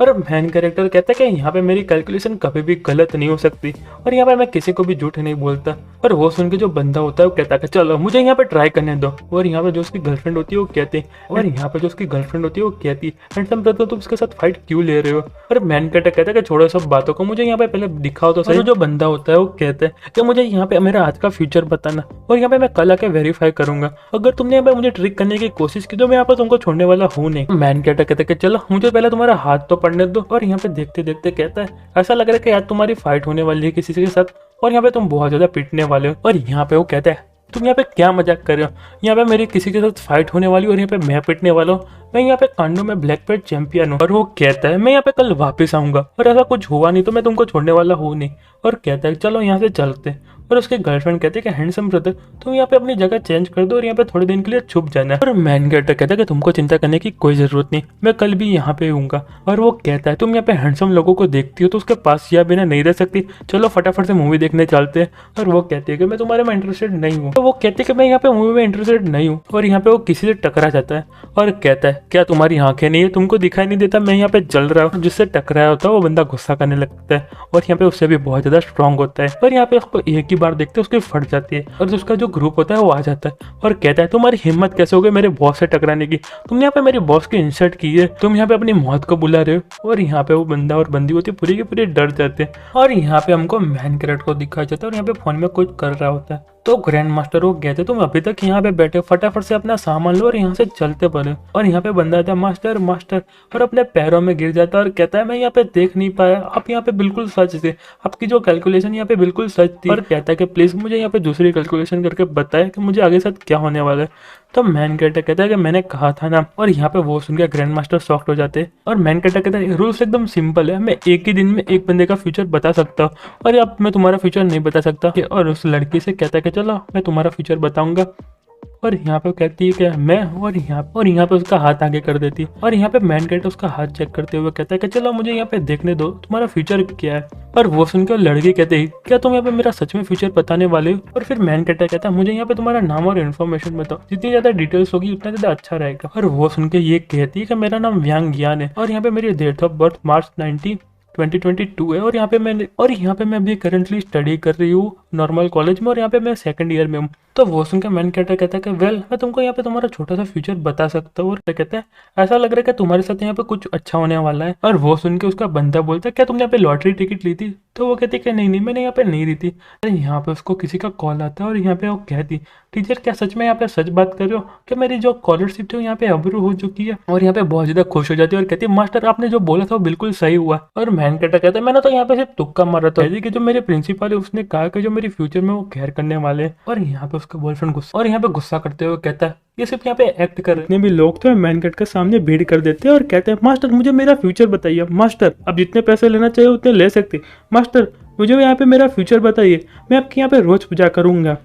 और मैन कैरेक्टर कहता है कि यहाँ पे मेरी कैलकुलेशन कभी भी गलत नहीं हो सकती और यहाँ पे मैं किसी को भी झूठ नहीं बोलता। और वो सुन के जो बंदा होता है वो कहता है चलो मुझे यहाँ पे ट्राई करने दो। और यहाँ पे जो उसकी गर्लफ्रेंड होती है वो कहती है हैंडसम ब्रदर तुम इसके साथ फाइट क्यों ले रहे हो। और मैन कैरेक्टर कहता है कि छोड़ो सब बातों को, मुझे यहाँ पे पहले दिखाओ तो सही। जो बंदा होता है वो कहता है कि मुझे यहाँ पे मेरा आज का फ्यूचर बताना और यहाँ पे मैं कल आके वेरीफाई करूंगा, अगर तुमने यहाँ पे मुझे ट्रिक करने की कोशिश की तो मैं यहाँ पे तुमको छोड़ने वाला हूँ नहीं। मैन कैरेक्टर कहता है कि चलो मुझे पहले तुम्हारा हाथ तो पढ़ने दो। और यहाँ पे देखते देखते कहता है ऐसा लग रहा है कि यार तुम्हारी फाइट होने वाली है किसी के साथ और यहाँ पे तुम बहुत ज्यादा पिटने वाले हो। और यहाँ पे वो कहता है तुम यहाँ पे क्या मजाक कर रहे हो, यहाँ पे मेरी किसी के साथ फाइट होने वाली और यहाँ पे मैं पिटने वाला हूँ, मैं यहाँ पे कांडो में ब्लैक बेल्ट चैंपियन हूँ। और वो कहता है मैं यहाँ पे कल वापस आऊंगा और ऐसा कुछ हुआ नहीं तो मैं तुमको छोड़ने वाला हूँ नहीं। और कहता है चलो यहाँ से चलते। और उसके गर्लफ्रेंड कहते हैं कि हैंडसम ब्रदर तुम यहाँ पे अपनी जगह चेंज कर दो और यहाँ पे थोड़े दिन के लिए छुप जाना। और मैन कैरेक्टर कहता है कि तुमको चिंता करने की कोई जरूरत नहीं, मैं कल भी यहाँ पे हूँगा। और वो कहता है तुम यहाँ पे हैंडसम लोगों को देखती हो तो उसके पास या बिना नहीं रह सकती, चलो फटाफट से मूवी देखने चलते हैं। और वो कहती है कि मैं तुम्हारे में इंटरेस्टेड नहीं हूँ। तो वो कहते हैं कि मैं यहाँ पे मूवी में इंटरेस्टेड नहीं हूँ। और यहाँ पे वो किसी से टकरा जाता है और कहता है क्या तुम्हारी आंखें नहीं है, तुमको दिखाई नहीं देता मैं यहाँ पे जल रहा हूँ। जिससे टकराया होता है वो बंदा गुस्सा करने लगता है और यहाँ पे उससे भी बहुत ज्यादा स्ट्रांग होता है। और यहाँ पे उसको एक ही बार देखते उसकी फट जाती है और उसका जो ग्रुप होता है वो आ जाता है और कहता है तुम्हारी हिम्मत कैसे हो गई मेरे बॉस से टकराने की, तुमने यहाँ पे मेरे बॉस की इंसल्ट की है, तुम यहाँ पे अपनी मौत को बुला रहे हो। और यहाँ पे वो बंदा और बंदी होती है पूरी के पूरे डर जाते हैं। और यहाँ पे हमको मैन कैरेक्टर को दिखाया जाता है और यहाँ पे फोन में कुछ कर रहा होता है। तो ग्रैंड मास्टर वो कहते तुम अभी तक यहाँ पे बैठे, फटाफट से अपना सामान लो और यहाँ से चलते पड़े। और यहाँ पे बंदा आता है मास्टर मास्टर और अपने पैरों में गिर जाता है और कहता है मैं यहाँ पे देख नहीं पाया, आप यहाँ पे बिल्कुल सच थे, आपकी जो कैलकुलेशन यहाँ पे बिल्कुल सच थी। और कहता है कि प्लीज मुझे यहाँ पे दूसरी कैलकुलेशन करके बताए कि मुझे आगे साथ क्या होने वाला है। तो मैन कैरेक्टर कहता है कि मैंने कहा था ना। और यहाँ पे वो सुन के ग्रैंड मास्टर शॉक्ड हो जाते हैं और मैन कैरेक्टर कहता है रूल्स एकदम सिंपल है, मैं एक ही दिन में एक बंदे का फ्यूचर बता सकता हूँ और अब मैं तुम्हारा फ्यूचर नहीं बता सकता। और उस लड़की से कहता है कि चलो मैं तुम्हारा फ्यूचर बताऊंगा। और यहाँ पे कहती है कि मैं, और यहाँ पे उसका हाथ आगे कर देती है। और यहाँ पे मैन कैरेक्टर उसका हाथ चेक करते हुए कहता है कि चलो मुझे यहाँ पे देखने दो तुम्हारा फ्यूचर क्या है। और वो सुनकर लड़की कहते हैं क्या तुम यहाँ पे मेरा सच में फ्यूचर बताने वाले हो। और फिर मैन कैरेक्टर कहता है मुझे यहाँ पे तुम्हारा नाम और इन्फॉर्मेशन बताओ, जितनी ज्यादा डिटेल्स होगी उतना ज्यादा अच्छा रहेगा। और वो सुन के ये कहती है कि मेरा नाम व्यांग ज्ञान है और यहाँ पे मेरी डेट ऑफ बर्थ मार्च 2022 है। और यहाँ पे मैं अभी करंटली स्टडी कर रही हूँ नॉर्मल कॉलेज में और यहाँ पे मैं सेकंड ईयर में हूँ। तो वो सुनकर मैन कैरेक्टर कहता है कि वेल मैं तुमको यहाँ पे तुम्हारा छोटा सा फ्यूचर बता सकता हूँ। और कहता है ऐसा लग रहा है कि तुम्हारे साथ यहाँ पे कुछ अच्छा होने वाला है। और वो सुन के उसका बंदा बोलता है क्या तुमने यहाँ पे लॉटरी टिकट ली थी। तो वो कहती है कि नहीं मैंने यहाँ पे नहीं ली थी। यहाँ पे उसको किसी का कॉल आता है और यहाँ पे वो कहती टीचर क्या सच में यहाँ पे सच बात कर रहे हो कि मेरी जो स्कॉलरशिप थी यहाँ पे अप्रूव हो चुकी है। और यहाँ पे बहुत ज्यादा खुश हो जाती है और कहती है मास्टर आपने जो बोला था वो बिल्कुल सही हुआ। और मैन कैरेक्टर कहता है मैंने तो यहाँ पे सिर्फ तुक्का मारा था कि जो मेरे प्रिंसिपल है उसने कहा कि जो मेरी फ्यूचर में वो केयर करने वाले। और यहाँ पे उसका बॉयफ्रेंड गुस्सा करते हुए कहता है ये सिर्फ यहाँ पे एक्ट कर रहे भी लोग तो मैन कैरेक्टर के सामने भीड़ कर देते हैं और कहते हैं मास्टर मुझे मेरा फ्यूचर बताइए, मास्टर अब जितने पैसे लेना चाहिए उतने ले सकते, मास्टर मुझे यहाँ पे मेरा फ्यूचर बताइए, मैं आपके यहाँ पे रोज पूजा करूंगा।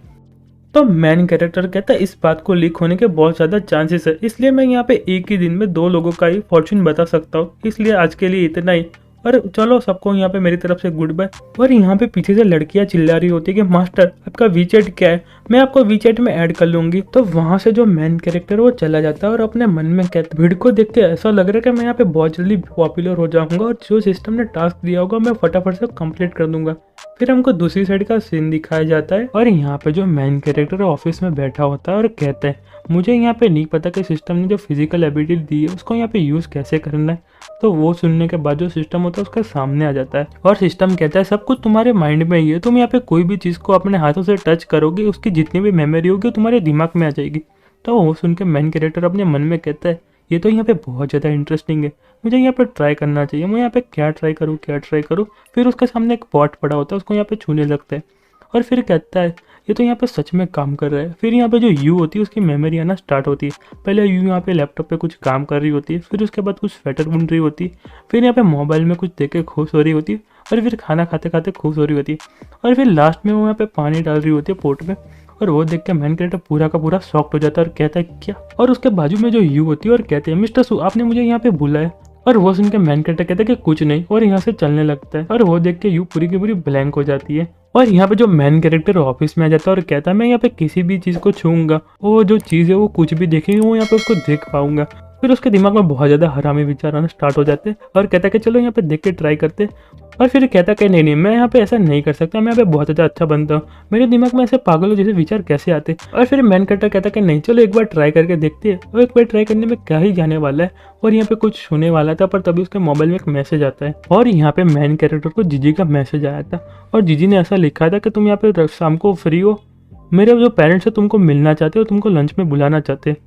तो मैन कैरेक्टर कहता है इस बात को लीक होने के बहुत ज़्यादा चांसेस है, इसलिए मैं यहाँ पे एक ही दिन में 2 लोगों का ही फॉर्चून बता सकता हूँ, इसलिए आज के लिए इतना ही। और चलो सबको यहाँ पे मेरी तरफ से गुड बाय। और यहाँ पे पीछे से लड़कियां चिल्ला रही होती है कि मास्टर आपका वीचैट क्या है, मैं आपको वीचैट में ऐड कर लूंगी। तो वहां से जो मैन कैरेक्टर वो चला जाता है और अपने मन में कहता है भीड़ को देख के ऐसा लग रहा है कि मैं यहाँ पे बहुत जल्दी पॉपुलर हो जाऊंगा और जो सिस्टम ने टास्क दिया होगा मैं फटाफट से कंप्लीट कर दूंगा। फिर हमको दूसरी साइड का सीन दिखाया जाता है और यहाँ पे जो मैन कैरेक्टर ऑफिस में बैठा होता है और कहता है मुझे यहाँ पे नहीं पता कि सिस्टम ने जो फिजिकल एबिलिटी दी है उसको यहाँ पे यूज कैसे करना है। तो वो सुनने के बाद जो सिस्टम होता है उसका सामने आ जाता है और सिस्टम कहता है सब कुछ तुम्हारे माइंड में ही है, तुम यहाँ पे कोई भी चीज को अपने हाथों से टच करोगे उसकी जितनी भी मेमोरी होगी तुम्हारे दिमाग में आ जाएगी। तो वो सुन के मैन कैरेक्टर अपने मन में कहता है ये तो यहाँ पे बहुत ज़्यादा इंटरेस्टिंग है, मुझे यहाँ पे ट्राई करना चाहिए, मैं यहाँ पे क्या ट्राई करूँ। फिर उसके सामने एक पॉट पड़ा होता है उसको यहाँ पे छूने लगता है और फिर कहता है ये तो यहाँ पे सच में काम कर रहा है। फिर यहाँ पे जो यू होती है उसकी मेमोरी आना स्टार्ट होती है। पहले यू यहाँ पे लैपटॉप पे कुछ काम कर रही होती है, फिर उसके बाद कुछ स्वेटर बुन रही होती है, फिर यहाँ पे मोबाइल में कुछ देख के खुश हो रही होती है और फिर खाना खाते खाते खुश हो रही होती है और फिर लास्ट में वो यहाँ पे पानी डाल रही होती है पोट में। और वो देख के मैन कैरेक्टर पूरा का पूरा शॉक्ड हो जाता है और कहता है क्या। और उसके बाजू में जो यू होती है और कहते हैं मिस्टर सू आपने मुझे यहाँ पे बुलाया। और वो सुन के मैन कैरेक्टर कहता है कि कुछ नहीं और यहाँ से चलने लगता है। और वो देख के यू पूरी की पूरी ब्लैंक हो जाती है। और यहाँ पे जो मैन कैरेक्टर ऑफिस में आ जाता है और कहता है मैं यहाँ पे किसी भी चीज को छूंगा, वो जो चीज है वो कुछ भी देखेंगे वो यहाँ पे उसको देख पाऊंगा। फिर उसके दिमाग में बहुत ज्यादा हरामी विचार आना स्टार्ट हो जाते हैं और कहता है कि चलो यहाँ पे देख के ट्राई करते। और फिर कहता है कि नहीं मैं यहाँ पे ऐसा नहीं कर सकता, मैं यहाँ पे बहुत ज़्यादा अच्छा बनता हूँ, मेरे दिमाग में ऐसे पागलों जैसे विचार कैसे आते। और फिर मैन कैरेक्टर कहता है कि नहीं चलो एक बार ट्राई करके देखते हैं। और एक बार ट्राई करने में क्या ही जाने वाला है। और यहाँ पे कुछ होने वाला था पर तभी उसके मोबाइल में एक मैसेज आता है और यहाँ पे मैन कैरेक्टर को जीजी का मैसेज आया था और जीजी ने ऐसा लिखा था कि तुम यहाँ पे शाम को फ्री हो, मेरे जो पेरेंट्स है तुमको मिलना चाहते हो, तुमको लंच में बुलाना चाहते हैं।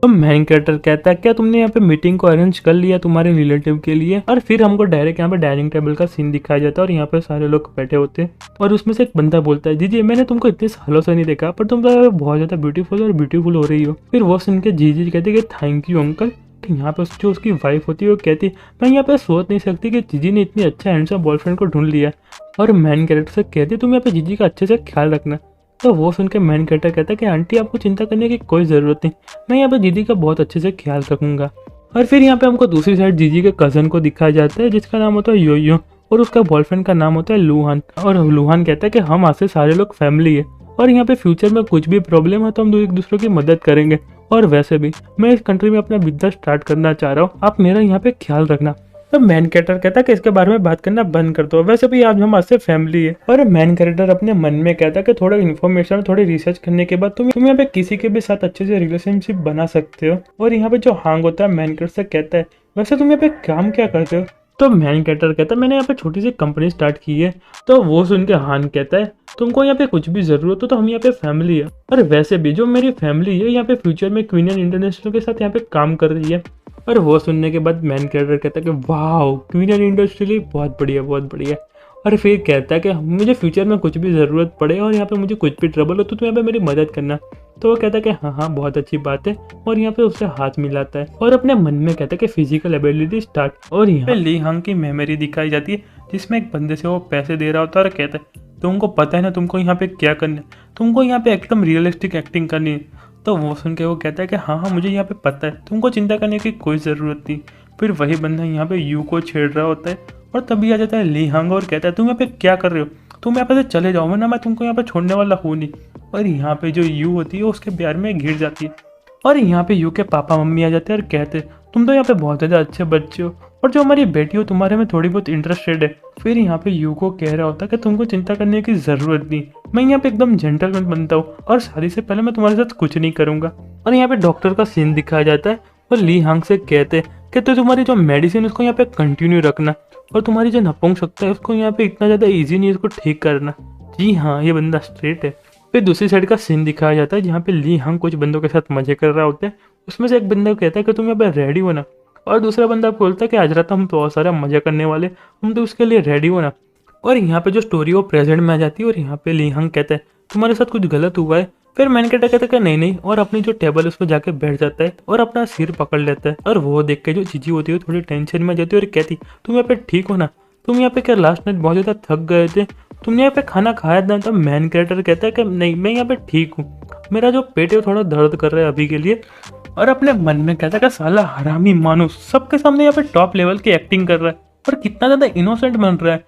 तो मैन कैरेक्टर कहता है क्या तुमने यहाँ पे मीटिंग को अरेंज कर लिया तुम्हारे रिलेटिव के लिए। और फिर हमको डायरेक्ट यहाँ पे डाइनिंग टेबल का सीन दिखाया जाता है और यहाँ पे सारे लोग बैठे होते हैं और उसमें से एक बंदा बोलता है जीजी मैंने तुमको इतने सालों से नहीं देखा पर तुम तो बहुत ज्यादा ब्यूटीफुल हो रही हो। फिर वो सुन के जीजी कहते कि थैंक यू अंकल, यहाँ पे जो उसकी वाइफ होती है वो कहती है मैं यहाँ पे सोच नहीं सकती कि जीजी ने इतनी अच्छा हैंडसम बॉयफ्रेंड को ढूंढ लिया। और मैन कैरेक्टर से कहती है तुम यहाँ पे जीजी का अच्छे से ख्याल रखना। तो वो सुन के मैन कैरेक्टर कहता है कि आंटी आपको चिंता करने की कोई ज़रूरत नहीं, मैं यहाँ पे जीजी का बहुत अच्छे से ख्याल रखूंगा। और फिर यहाँ पे हमको दूसरी साइड जीजी के कज़न को दिखाया जाता है जिसका नाम होता है योयो और उसका बॉयफ्रेंड का नाम होता है लूहान। और लूहान कहता है कि हम आज से सारे लोग फैमिली है और यहाँ पे फ्यूचर में कुछ भी प्रॉब्लम है तो हम एक दूसरे की मदद करेंगे। और वैसे भी मैं इस कंट्री में अपना बिजनेस स्टार्ट करना चाह रहा हूँ, आप मेरा यहाँ पे ख्याल रखना। तो मैन कैरेक्टर कहता है कि इसके बारे में बात करना बंद कर दो, वैसे भी आज हम आज से फैमिली है। और मैन कैरेक्टर अपने मन में कहता है कि थोड़ा इन्फॉर्मेशन थोड़ी रिसर्च करने के बाद तुम यहाँ पे किसी के भी साथ अच्छे से रिलेशनशिप बना सकते हो। और यहाँ पे जो हांग होता है मैन कैरेक्टर से कहता है वैसे तुम यहाँ पे काम क्या करते हो। तो मैन कैरेक्टर कहता है मैंने यहाँ पे छोटी सी कंपनी स्टार्ट की है। तो वो सुन के हान कहता है तुमको यहाँ पे कुछ भी जरूरत हो तो हम यहाँ पे फैमिली है, और वैसे भी जो मेरी फैमिली है यहाँ पे फ्यूचर में क्वीनियन इंटरनेशनल के साथ यहाँ पे काम कर रही है। और वो सुनने के बाद मैन कैरेक्टर कहता है कि वाह क्वीनियन इंडस्ट्री बहुत बढ़िया बहुत बढ़िया। और फिर कहता है कि मुझे फ्यूचर में कुछ भी ज़रूरत पड़े और यहाँ पे मुझे कुछ भी ट्रबल हो तो तुम यहाँ पे मेरी मदद करना। तो वो कहता है कि हाँ हाँ बहुत अच्छी बात है, और यहाँ पे उससे हाथ मिलाता है और अपने मन में कहता है कि फिजिकल एबिलिटी स्टार्ट। और यहाँ पे ली हांग की मेमोरी दिखाई जाती है जिसमें एक बंदे से वो पैसे दे रहा होता है और कहता है तुमको पता है ना तुमको यहाँ पे क्या करना है, तुमको यहाँ पे एकदम रियलिस्टिक एक्टिंग करनी है। तो वो सुन के वो कहता है कि हाँ हाँ मुझे यहाँ पे पता है, तुमको चिंता करने की कोई ज़रूरत नहीं। फिर वही बंदा यहाँ पे यू को छेड़ रहा होता है और तभी आ जाता है ली हांग और कहता है तुम यहाँ पे क्या कर रहे हो, तुम यहाँ पे से चले जाओ वरना मैं तुमको यहाँ पे छोड़ने वाला हूँ नहीं। और यहाँ पे जो यू होती है उसके प्यार में घिर जाती है। और यहाँ पे यू के पापा मम्मी आ जाते हैं और कहते हैं तुम तो यहाँ पे बहुत ज़्यादा अच्छे बच्चे हो और जो हमारी बेटी हो तुम्हारे में थोड़ी बहुत इंटरेस्टेड है। फिर यहाँ पे यू को कह रहा होता है कि तुमको चिंता करने की ज़रूरत नहीं, मैं यहाँ पे एकदम जेंटलमैन बनता हूँ और शादी से पहले मैं तुम्हारे साथ कुछ नहीं करूँगा। और यहाँ पे डॉक्टर का सीन दिखाया जाता है और ली हांग से कहते हैं कि तो तुम्हारी जो मेडिसिन उसको यहाँ पे कंटिन्यू रखना और तुम्हारी जो नपुंसकता है उसको यहाँ पे इतना ज़्यादा ईजी नहीं इसको ठीक करना। जी हाँ ये बंदा स्ट्रेट है। फिर दूसरी साइड का सीन दिखाया जाता है जहाँ पे ली हांग कुछ बंदों के साथ मजे कर रहा होता है। उसमें से एक बंदा कहता है कि तुम यहाँ पे रेडी हो ना, और दूसरा बंदा बोलता है कि आज रात हम तो बहुत सारा मजा करने वाले, हम तो उसके लिए रेडी हो ना। और यहाँ पे जो स्टोरी वो प्रेजेंट में आ जाती है और यहाँ पे ली हांग कहता है तुम्हारे साथ कुछ गलत हुआ है। फिर मैन कहता है कि नहीं नहीं, और अपनी जो टेबल उस पर जाके बैठ जाता है और अपना सिर पकड़ लेता है। और वो देख के जो जीजी होती है थोड़ी टेंशन में जाती है और कहती तुम यहाँ पे ठीक हो ना, तुम यहाँ पे क्या लास्ट नाइट बहुत ज़्यादा थक गए थे, तुमने यहाँ पे खाना खाया था। तब मैन कैरेक्टर कहता है कि नहीं मैं यहाँ पे ठीक हूँ, मेरा जो पेट है वो थोड़ा दर्द कर रहा है अभी के लिए। और अपने मन में कहता है कि साला हरामी मानुस सबके सामने यहाँ पे टॉप लेवल की एक्टिंग कर रहा है और कितना ज़्यादा इनोसेंट बन रहा है,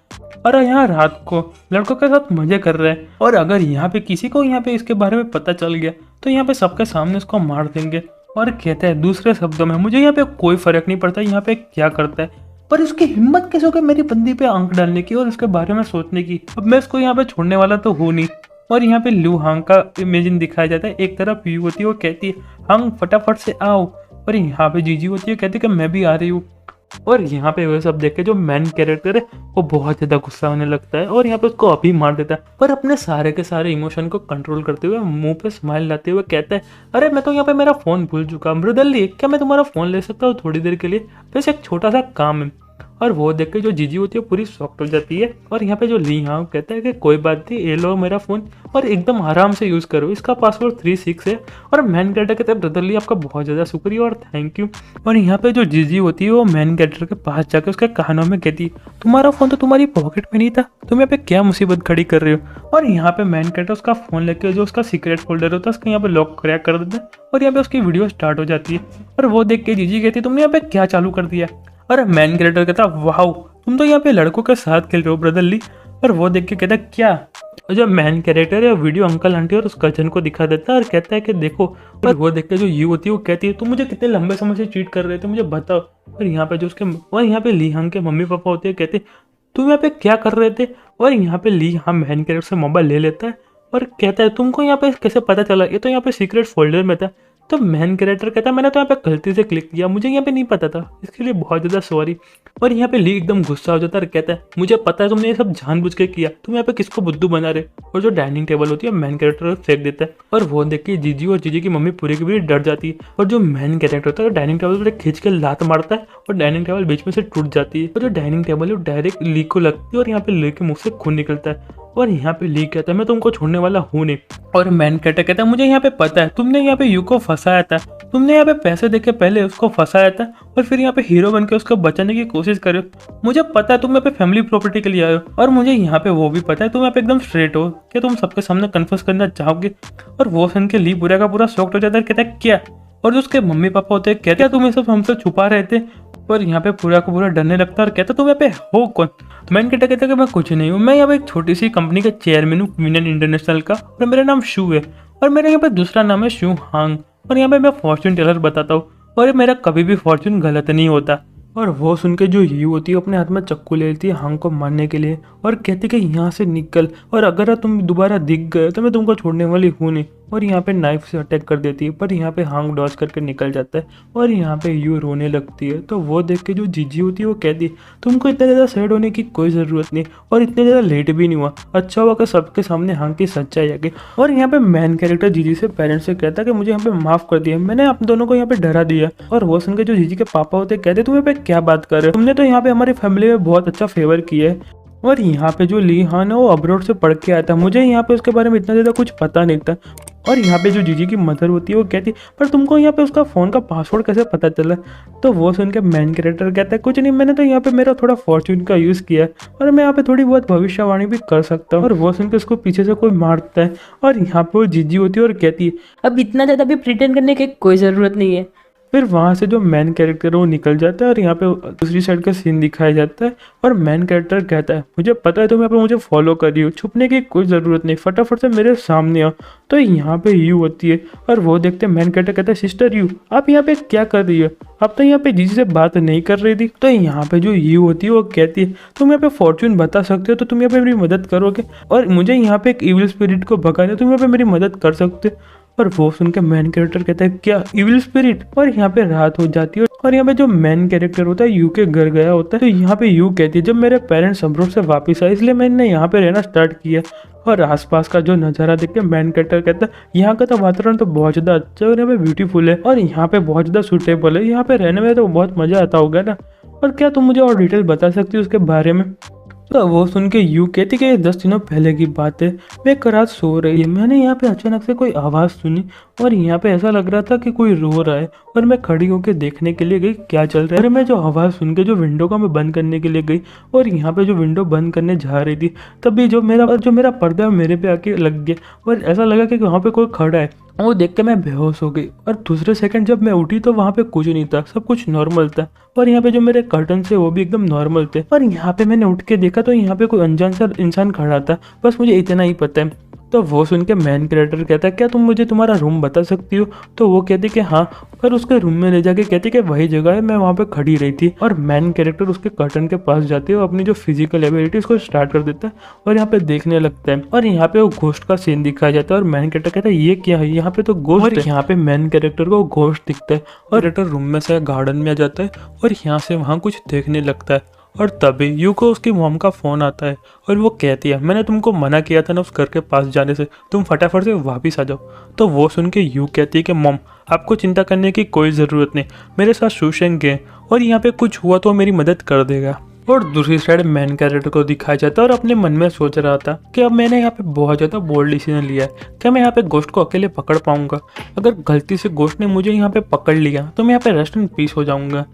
और यहाँ रात को लड़कों के साथ मजे कर रहा है। और अगर यहाँ पे किसी को यहाँ पे इसके बारे में पता चल गया तो यहाँ पे सबके सामने इसको मार देंगे। और कहता है दूसरे शब्दों में मुझे यहाँ पे कोई फर्क नहीं पड़ता यहाँ पे क्या करता है, पर उसकी हिम्मत कैसे हो गई मेरी बंदी पे आंख डालने की और उसके बारे में सोचने की। अब मैं इसको यहाँ पे छोड़ने वाला तो हूँ नहीं। और यहाँ पे लू हांग का इमेजिन दिखाया जाता है, एक तरफ यू होती है वो कहती है हांग फटाफट से आओ, और यहाँ पे जीजी होती है कहती है कि मैं भी आ रही हूँ। और यहाँ पे वो सब देख के जो मैन कैरेक्टर है वो बहुत ज़्यादा गुस्सा होने लगता है और यहाँ पे उसको अभी मार देता है, पर अपने सारे के सारे इमोशन को कंट्रोल करते हुए मुंह पे स्माइल लाते हुए कहता है अरे मैं तो यहाँ पे मेरा फ़ोन भूल चुका, ब्रदरली क्या मैं तुम्हारा फ़ोन ले सकता हूँ थोड़ी देर के लिए, बस एक छोटा सा काम है। और वो देख के जो जीजी होती है पूरी शॉक्ड हो जाती है। और यहाँ पे जो ली हांग कहता है कि कोई बात नहीं, ये लो मेरा फ़ोन और एकदम आराम से यूज़ करो, इसका पासवर्ड 36 है। और मैन कैरेक्टर कहता है ब्रदरली आपका बहुत ज़्यादा शुक्रिया और थैंक यू। और यहाँ पे जो जीजी होती है वो मैन कैरेक्टर के पास जाकर उसके कानों में कहती है तुम्हारा फ़ोन तो तुम्हारी पॉकेट में नहीं था, तुम यहाँ पे क्या मुसीबत खड़ी कर रहे हो। और यहाँ पे मैन कैरेक्टर उसका फ़ोन लेके जो उसका सीक्रेट फोल्डर होता है उसका यहाँ पे लॉक क्रैक कर देता है और यहाँ पे उसकी वीडियो स्टार्ट हो जाती है। और वो देख के जीजी कहती है तुमने यहाँ पे क्या चालू कर दिया। और मैन कैरेक्टर कहता वाह तुम तो यहाँ पे लड़कों के साथ खेल रहे हो ब्रदरली। और वो देख के कहता क्या, और जब मैन कैरेक्टर है वीडियो अंकल आंटी और उस कजन को दिखा देता है और कहता है कि देखो। और वो देख के जो यू होती है वो कहती है तुम मुझे कितने लंबे समय से चीट कर रहे थे मुझे बताओ। और यहाँ पे जो उसके और यहाँ पे ली हांग के मम्मी पापा होते हैं कहते तुम यहाँ पे क्या कर रहे थे। और यहाँ पे ली हांग मैन कैरेक्टर से मोबाइल ले लेता है और कहता है तुमको यहाँ पे कैसे पता चला, ये तो यहाँ पे सीक्रेट फोल्डर में था। तो मैन कैरेक्टर कहता है मैंने तो यहाँ पे गलती से क्लिक किया, मुझे यहाँ पे नहीं पता था, इसके लिए बहुत ज़्यादा सॉरी। और यहाँ पे ली एकदम गुस्सा हो जाता है और कहता है मुझे पता है तुमने ये सब जानबूझ के किया, तुम यहाँ पे किसको बुद्धू बना रहे। और जो डाइनिंग टेबल होती है मैन कैरेक्टर फेंक देता है। और वो देख के जीजी और जीजी की मम्मी पूरी की पूरी डर जाती है। और जो मैन कैरेक्टर होता है डाइनिंग टेबल पर खींच के लात मारता है और डाइनिंग टेबल बीच में से टूट जाती है। और जो डाइनिंग टेबल है वो डायरेक्ट ली को लगती है और यहाँ पे ली के मुँह से खून निकलता है। और यहाँ पे ली कहता है मैं तुमको छोड़ने वाला हूँ नहीं। और मैन कैरेक्टर कहता है मुझे यहाँ पे पता है तुमने यहाँ पे यू को फंसाया था, तुमने यहाँ पे पैसे देके पहले उसको फंसाया था और फिर यहाँ पे हीरो बन के उसको बचाने की कोशिश करे। मुझे पता है तुम यहाँ पे फैमिली प्रॉपर्टी के लिए आए हो, और मुझे यहाँ पे वो भी पता है तुम यहाँ पे एकदम स्ट्रेट हो कि तुम सबके सामने कन्फर्स करना चाहोगे। और वो सुन के ली पूरा का पूरा शॉक्ड हो जाता है, कहता है क्या? और जो उसके मम्मी पापा होते हैं कहते हैं तुम ये सब हमसे छुपा रहे थे। पर यहाँ पे पूरा का पूरा डरने लगता है और कहता तुम यहाँ पे हो कौन? तो मैंने कहता कि मैं कुछ नहीं हूँ, मैं यहाँ पे एक छोटी सी कंपनी का चेयरमैन हूँ, क्वीन इंटरनेशनल का, और मेरा नाम शू है, और मेरा यहाँ पे दूसरा नाम है शू हांग, और यहाँ पे मैं फॉर्चून टेलर बताता हूँ, और मेरा कभी भी फॉर्चून गलत नहीं होता। और वो सुन के जो यू होती है अपने हाथ में चाकू ले लेती है हांग को मारने के लिए, और कहती कि यहाँ से निकल, और अगर तुम दोबारा दिख गए तो मैं तुमको छोड़ने वाली हूँ नहीं। और यहाँ पे नाइफ से अटैक कर देती है, पर यहाँ पे हांग डॉज करके निकल जाता है, और यहाँ पे यू रोने लगती है। तो वो देख के जो जीजी होती है वो कहती है तुमको इतना ज़्यादा सैड होने की कोई ज़रूरत नहीं, और इतने ज़्यादा लेट भी नहीं हुआ, अच्छा हुआ कि सबके सामने हांग की सच्चाई आ गई। और यहाँ पे मैन कैरेक्टर जीजी से पेरेंट्स से कहता है कि मुझे यहाँ पे माफ़ कर दिया, मैंने आप दोनों को यहाँ पे डरा दिया। और वो सुन के जो जीजी के पापा होते कहते तुम यहाँ पे क्या बात कर रहे हो, तुमने तो यहाँ पे हमारी फैमिली में बहुत अच्छा फेवर किया है। और यहाँ पे जो ली हान है वो अब्रॉड से पढ़ के आया था, मुझे यहाँ पे उसके बारे में इतना ज़्यादा कुछ पता नहीं था। और यहाँ पे जो जीजी की मदर होती है वो कहती पर तुमको यहाँ पे उसका फ़ोन का पासवर्ड कैसे पता चला? तो वो सुन के मैन कैरेक्टर कहता है कुछ नहीं, मैंने तो यहाँ पे मेरा थोड़ा फॉर्चून का यूज़ किया है, और मैं यहाँ पे थोड़ी बहुत भविष्यवाणी भी कर सकता हूँ। और वो सुन के उसको पीछे से कोई मारता है, और यहाँ पे वो जीजी होती है और कहती है अब इतना ज़्यादा भी प्रिटेंड करने की कोई ज़रूरत नहीं है। फिर वहाँ से जो मैन कैरेक्टर है वो निकल जाता है, और यहाँ पे दूसरी साइड का सीन दिखाया जाता है। और मैन कैरेक्टर कहता है मुझे पता है तुम यहाँ पे मुझे फॉलो कर रही हो, छुपने की कोई ज़रूरत नहीं, फटाफट से मेरे सामने आओ। तो यहाँ पे यू होती है, और वो देखते हैं मैन कैरेक्टर कहता है सिस्टर यू आप यहाँ पे क्या कर रही हो, आप तो यहाँ पे जीजी से बात नहीं कर रही थी। तो यहाँ पे जो यू होती है वो कहती है तुम यहाँ पे फॉर्चून बता सकते हो तो तुम यहाँ पे मेरी मदद करोगे, और मुझे यहाँ पे एक इविल स्पिरिट को भगाना तुम यहाँ पे मेरी मदद कर सकते हो। और वो सुन के मैन कैरेक्टर कहता है क्या इविल स्पिरिट? और यहाँ पे रात हो जाती है, और यहाँ पे जो मैन कैरेक्टर होता है यू के घर गया होता है। तो यहाँ पे यू कहती है जब मेरे पेरेंट्स अब्रॉड से वापस आए इसलिए मैंने यहाँ पे रहना स्टार्ट किया। और आसपास का जो नज़ारा देख के मैन कैरेक्टर कहता है यहाँ का तो वातावरण तो बहुत ज़्यादा अच्छा है, और यहाँ पे ब्यूटीफुल है, और यहाँ पे बहुत ज़्यादा सूटेबल है, यहाँ पे रहने में तो बहुत मज़ा आता होगा ना। और क्या तुम मुझे और डिटेल बता सकती हो उसके बारे में? तो वो सुन के यू कहती कि 10 दिनों पहले की बात है, मैं एक रात सो रही है, मैंने यहाँ पे अचानक से कोई आवाज़ सुनी, और यहाँ पे ऐसा लग रहा था कि कोई रो रहा है, और मैं खड़ी होकर देखने के लिए गई क्या चल रहा है। और मैं जो आवाज़ सुन के जो विंडो को मैं बंद करने के लिए गई, और यहाँ पे जो विंडो बंद करने जा रही थी तभी जो मेरा पर्दा मेरे पे आके लग गया, और ऐसा लगा कि वहाँ पे कोई खड़ा है। वो देख के मैं बेहोश हो गई, और दूसरे सेकंड जब मैं उठी तो वहाँ पे कुछ नहीं था, सब कुछ नॉर्मल था, और यहाँ पे जो मेरे कर्टन थे वो भी एकदम नॉर्मल थे। और यहाँ पे मैंने उठ के देखा तो यहाँ पे कोई अनजान सा इंसान खड़ा था, बस मुझे इतना ही पता है। तो वो सुन के मैन कैरेक्टर कहता है क्या तुम मुझे तुम्हारा रूम बता सकती हो? तो वो कहती कि हाँ, और उसके रूम में ले जाके कहती कि वही जगह है, मैं वहाँ पे खड़ी रही थी। और मैन कैरेक्टर उसके कर्टन के पास जाते हैं, अपनी जो फिजिकल एबिलिटीज को स्टार्ट कर देता है, और यहाँ पे देखने लगता है, और यहाँ पे वो घोस्ट का सीन दिखाया जाता है। और मैन कैरेक्टर कहता है ये क्या है, यहाँ पे तो घोस्ट है। यहाँ पे मैन कैरेक्टर को घोस्ट दिखता है, और कैरेक्टर रूम में से गार्डन में आ जाता है, और यहाँ से वहाँ कुछ देखने लगता है। और तभी यू को उसकी मॉम का फ़ोन आता है, और वो कहती है मैंने तुमको मना किया था ना उस घर के पास जाने से, तुम फटाफट से वापस आ जाओ। तो वो सुन के यू कहती है कि मॉम आपको चिंता करने की कोई ज़रूरत नहीं, मेरे साथ शूशेंग है, और यहाँ पे कुछ हुआ तो मेरी मदद कर देगा। और दूसरी साइड मैन कैरेक्टर को दिखाया जाता है, और अपने मन में सोच रहा था कि अब मैंने यहाँ पे बहुत ज़्यादा बोल्ड डिसीजन लिया है, क्या मैं यहाँ पे गोश्त को अकेले पकड़ पाऊंगा? अगर गलती से गोश्त ने मुझे यहाँ पे पकड़ लिया तो मैं यहाँ पे रेस्ट इन पीस हो जाऊंगा।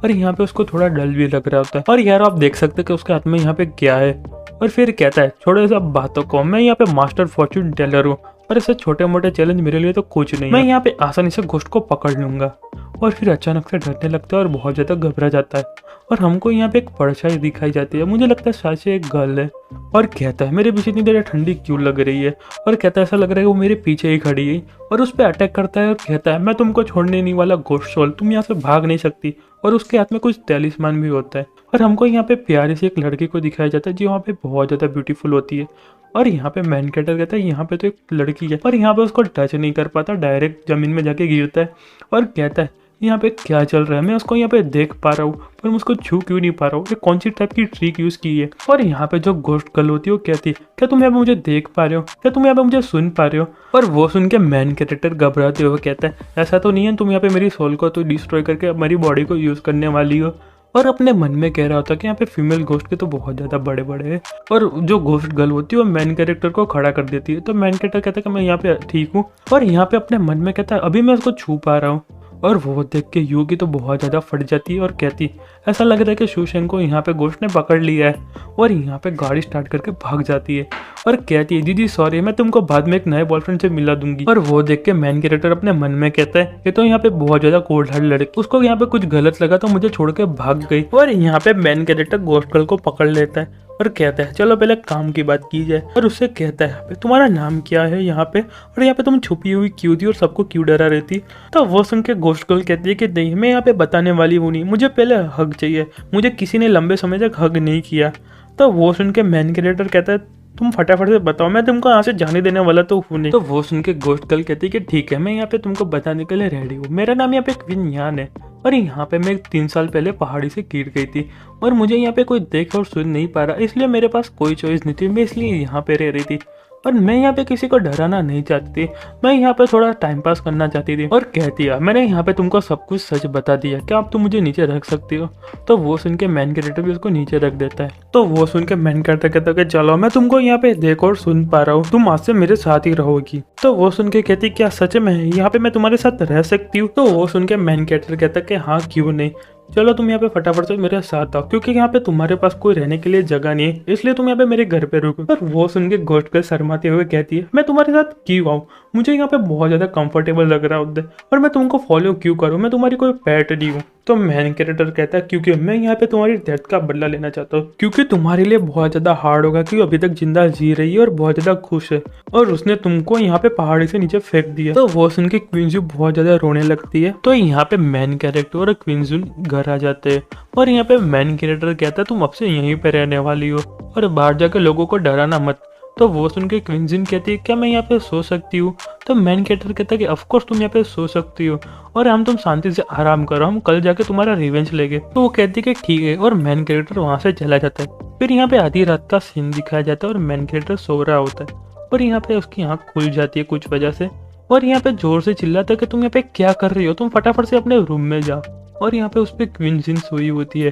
और यहाँ पे उसको थोड़ा डल भी लग रहा होता है, और यार आप देख सकते हैं कि उसके हाथ में यहाँ पे क्या है। और फिर कहता है छोड़ो सब बातों को, मैं यहाँ पे मास्टर फॉर्चून टेलर हूँ, और ऐसे छोटे मोटे चैलेंज मेरे लिए तो कुछ नहीं, मैं यहाँ पे आसानी से गोश्त को पकड़ लूंगा। और फिर अचानक से डरने लगता है और बहुत ज़्यादा घबरा जाता है, और हमको यहाँ पे एक परछाई दिखाई जाती है, मुझे लगता है शायद से एक गर्ल है। और कहता है मेरे पीछे इतनी देर ठंडी क्यों लग रही है? और कहता है ऐसा लग रहा है वो मेरे पीछे ही खड़ी है, और उस पर अटैक करता है, और कहता है मैं तुमको छोड़ने नहीं वाला गोश्त सोल, तुम यहाँ से भाग नहीं सकती। और उसके हाथ में कुछ तैलिस्मान भी होता है, और हमको यहाँ पे प्यारी सी एक लड़की को दिखाया जाता है जो यहाँ पे बहुत ज़्यादा ब्यूटीफुल होती है। और यहाँ पे मैन कैरेक्टर कहता है यहाँ पे तो एक लड़की है, और यहाँ पे उसको टच नहीं कर पाता, डायरेक्ट जमीन में जाके गिरता है, और कहता है यहाँ पे क्या चल रहा है, मैं उसको यहाँ पे देख पा रहा हूँ पर मैं उसको छू क्यों नहीं पा रहा हूँ, ये कौन सी टाइप की ट्रिक यूज़ की है। और यहाँ पे जो गोश्त गर्ल होती है वो कहती है क्या तुम यहाँ पे मुझे देख पा रहे हो, क्या तुम यहाँ पे मुझे सुन पा रहे हो? और वो सुन के मैन कैरेक्टर घबराते हुए कहता है ऐसा तो नहीं है तुम यहाँ पे मेरी सोल को तो डिस्ट्रॉय करके मेरी बॉडी को यूज़ करने वाली हो। और अपने मन में कह रहा होता कि यहाँ पे फीमेल गोस्ट के तो बहुत ज़्यादा बड़े बड़े हैं, और जो गोस्ट गर्ल होती है वो मैन कैरेक्टर को खड़ा कर देती है। तो मैन कैरेक्टर कहता है कि मैं यहाँ पे ठीक हूँ, और यहाँ पे अपने मन में कहता है अभी मैं उसको छू पा रहा हूँ। और वो देख के यूगी तो बहुत ज़्यादा फट जाती है और कहती ऐसा लग रहा है कि शूशेंग को यहाँ पे गोश्त ने पकड़ लिया है। और यहाँ पे गाड़ी स्टार्ट करके भाग जाती है और कहती है दीदी सॉरी, मैं तुमको बाद में एक नए बॉयफ्रेंड से मिला दूंगी। और वो देख के मेन कैरेक्टर अपने मन में कहता है ये तो यहाँ पे बहुत ज्यादा कोल्ड हार्ट लड़की, उसको यहाँ पे कुछ गलत लगा तो मुझे छोड़ के भाग गई। और यहाँ पे मेन कैरेक्टर गोश्त गर्ल को पकड़ लेता है और कहता है चलो पहले काम की बात की जाए। और उससे कहता है तुम्हारा नाम क्या है यहाँ पे, और यहाँ पे तुम छुपी हुई क्यों थी और सबको क्यों डरा रही थी। तो वो सुन के गोश्त गर्ल कहती है कि नहीं, मैं यहाँ पे बताने वाली हूँ नहीं, मुझे पहले हक चाहिए, मुझे किसी ने लंबे समय तक हक नहीं किया। तो वो सुन के मेन कैरेक्टर कहता है तुम फटाफट से बताओ, मैं तुमको यहाँ से जाने देने वाला तो हूँ नहीं। तो वो सुन के गोश्त गर्ल कहती है कि ठीक है, मैं यहाँ पे तुमको बताने के लिए रेडी हूँ। मेरा नाम यहाँ पे क्वीन यान है और यहाँ पे मैं 3 साल पहले पहाड़ी से गिर गई थी और मुझे यहाँ पे कोई देख और सुन नहीं पा रहा, इसलिए मेरे पास कोई चॉइस नहीं थी, मैं इसलिए यहाँ पे रह रही थी। और मैं यहाँ पे किसी को डराना नहीं चाहती थी, मैं यहाँ पे थोड़ा टाइम पास करना चाहती थी। और कहती है मैंने यहाँ पे तुमको सब कुछ सच बता दिया, क्या आप तुम मुझे नीचे रख सकती हो। तो वो सुन के मेन कैरेक्टर भी उसको नीचे रख देता है। तो वो सुन के मेन कैरेक्टर कहता है कि चलो मैं तुमको यहाँ पे देख और सुन पा रहा हूँ, तुम आज से मेरे साथ ही रहोगी। तो वो सुन के कहती क्या सच में यहाँ पे मैं तुम्हारे साथ रह सकती हूँ। तो वो सुन के मेन कैरेक्टर कहता है कि हाँ क्यों नहीं, चलो तुम यहाँ पे फटाफट से मेरे साथ आओ, क्योंकि यहाँ पे तुम्हारे पास कोई रहने के लिए जगह नहीं है, इसलिए तुम यहाँ पे मेरे घर पे रुको। पर वो सुन के गोश्त गर्ल शर्माते हुए कहती है मैं तुम्हारे साथ क्यों आऊँ, मुझे यहाँ पे बहुत ज्यादा कंफर्टेबल लग रहा है उधर, और मैं तुमको फॉलो क्यों करूँ, मैं तुम्हारी कोई पेट नहीं हूँ। तो मेन कैरेक्टर कहता है क्योंकि मैं यहाँ पे तुम्हारी डेथ का बदला लेना चाहता हूँ, क्योंकि तुम्हारे लिए बहुत ज्यादा हार्ड होगा कि अभी तक जिंदा जी रही है और बहुत ज्यादा खुश है, और उसने तुमको यहाँ पे पहाड़ी से नीचे फेंक दिया। तो वो सुन के क्वींजू बहुत ज्यादा रोने लगती है। तो यहाँ पे मेन कैरेक्टर और क्वींजू घर आ जाते हैं और यहाँ पे मेन कैरेक्टर कहता है तुम अब से यहीं पे रहने वाली हो और बाहर जाके लोगों को डराना मत। तो वो सुन के क्वींजन कहती है क्या मैं यहाँ पे सो सकती हूँ। तो मेन कैरेक्टर कहता है कि ऑफ कोर्स तुम यहाँ पे सो सकती हो और हम तुम शांति से आराम करो, हम कल जाके तुम्हारा रिवेंज लेंगे। तो वो कहती है कि ठीक है और मेन कैरेक्टर वहाँ से चला जाता है। फिर यहाँ पे आधी रात का सीन दिखाया जाता है और मेन कैरेक्टर सो रहा होता है और यहाँ पे उसकी आँख खुल जाती है कुछ वजह से, और यहाँ पे जोर से चिल्लाता है कि तुम यहाँ पे क्या कर रही हो, तुम फटाफट से अपने रूम में जाओ। और यहाँ पे उस पर क्वींजन सोई होती है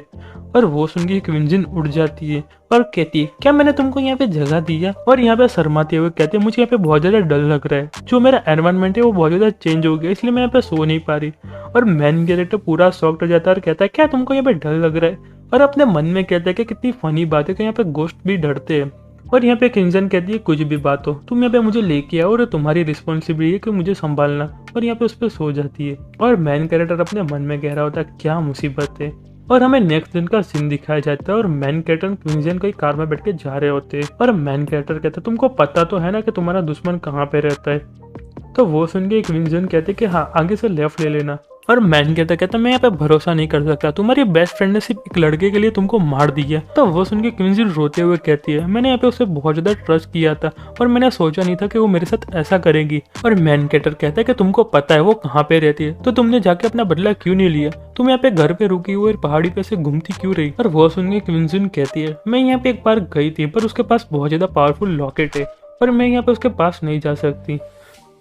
और वो सुन के क्वींजन उठ जाती है और कहती है क्या मैंने तुमको यहाँ पे जगह दी है। और यहाँ पे शर्माते हुए कहते हैं मुझे यहाँ पे बहुत ज्यादा डर लग रहा है, जो मेरा एनवायरनमेंट है वो बहुत ज्यादा चेंज हो गया, इसलिए मैं यहाँ पे सो नहीं पा रही। और मेन कैरेक्टर पूरा शॉक्ड हो जाता है और कहता है क्या तुमको यहाँ पे डर लग रहा है, और अपने मन में कहता है कि कितनी फनी बात है कि यहाँ पे गोश्त भी डरते हैं। और यहाँ पे क्वींजन कहती है कुछ भी बात हो तुम यहाँ पे मुझे लेके आओ और तुम्हारी रिस्पॉन्सिबिलिटी है कि मुझे संभालना, और यहाँ पे उस पर सो जाती है। और मेन कैरेक्टर अपने मन में कह रहा होता है क्या मुसीबत है। और हमें नेक्स्ट दिन का सीन दिखाया जाता है और मेन कैरेक्टर क्वींजन की कार में बैठ के जा रहे होते हैं और मेन कैरेक्टर कहता है तुमको पता तो है ना कि तुम्हारा दुश्मन कहाँ पे रहता है। तो वो सुन के क्वींजन कहते कि हाँ आगे से लेफ्ट ले लेना। और मैन कहता मैं यहाँ पे भरोसा नहीं कर सकता, तुम्हारी बेस्ट फ्रेंड ने सिर्फ एक लड़के के लिए तुमको मार दिया। तो वो सुन के क्वींजन रोते हुए कहती है मैंने यहाँ पे उसे बहुत ज्यादा ट्रस्ट किया था और मैंने सोचा नहीं था कि वो मेरे साथ ऐसा करेगी। और मैन कैरेक्टर कहता है कि तुमको पता है वो कहाँ पे रहती है, तो तुमने जाके अपना बदला क्यों नहीं लिया, तुम यहाँ पे घर पे रुकी हुई और पहाड़ी पे से घूमती क्यों रही। और वो सुन के क्वींजन कहती है मैं यहाँ पे एक बार गई थी पर उसके पास बहुत ज्यादा पावरफुल लॉकेट है और मैं यहाँ पे उसके पास नहीं जा सकती।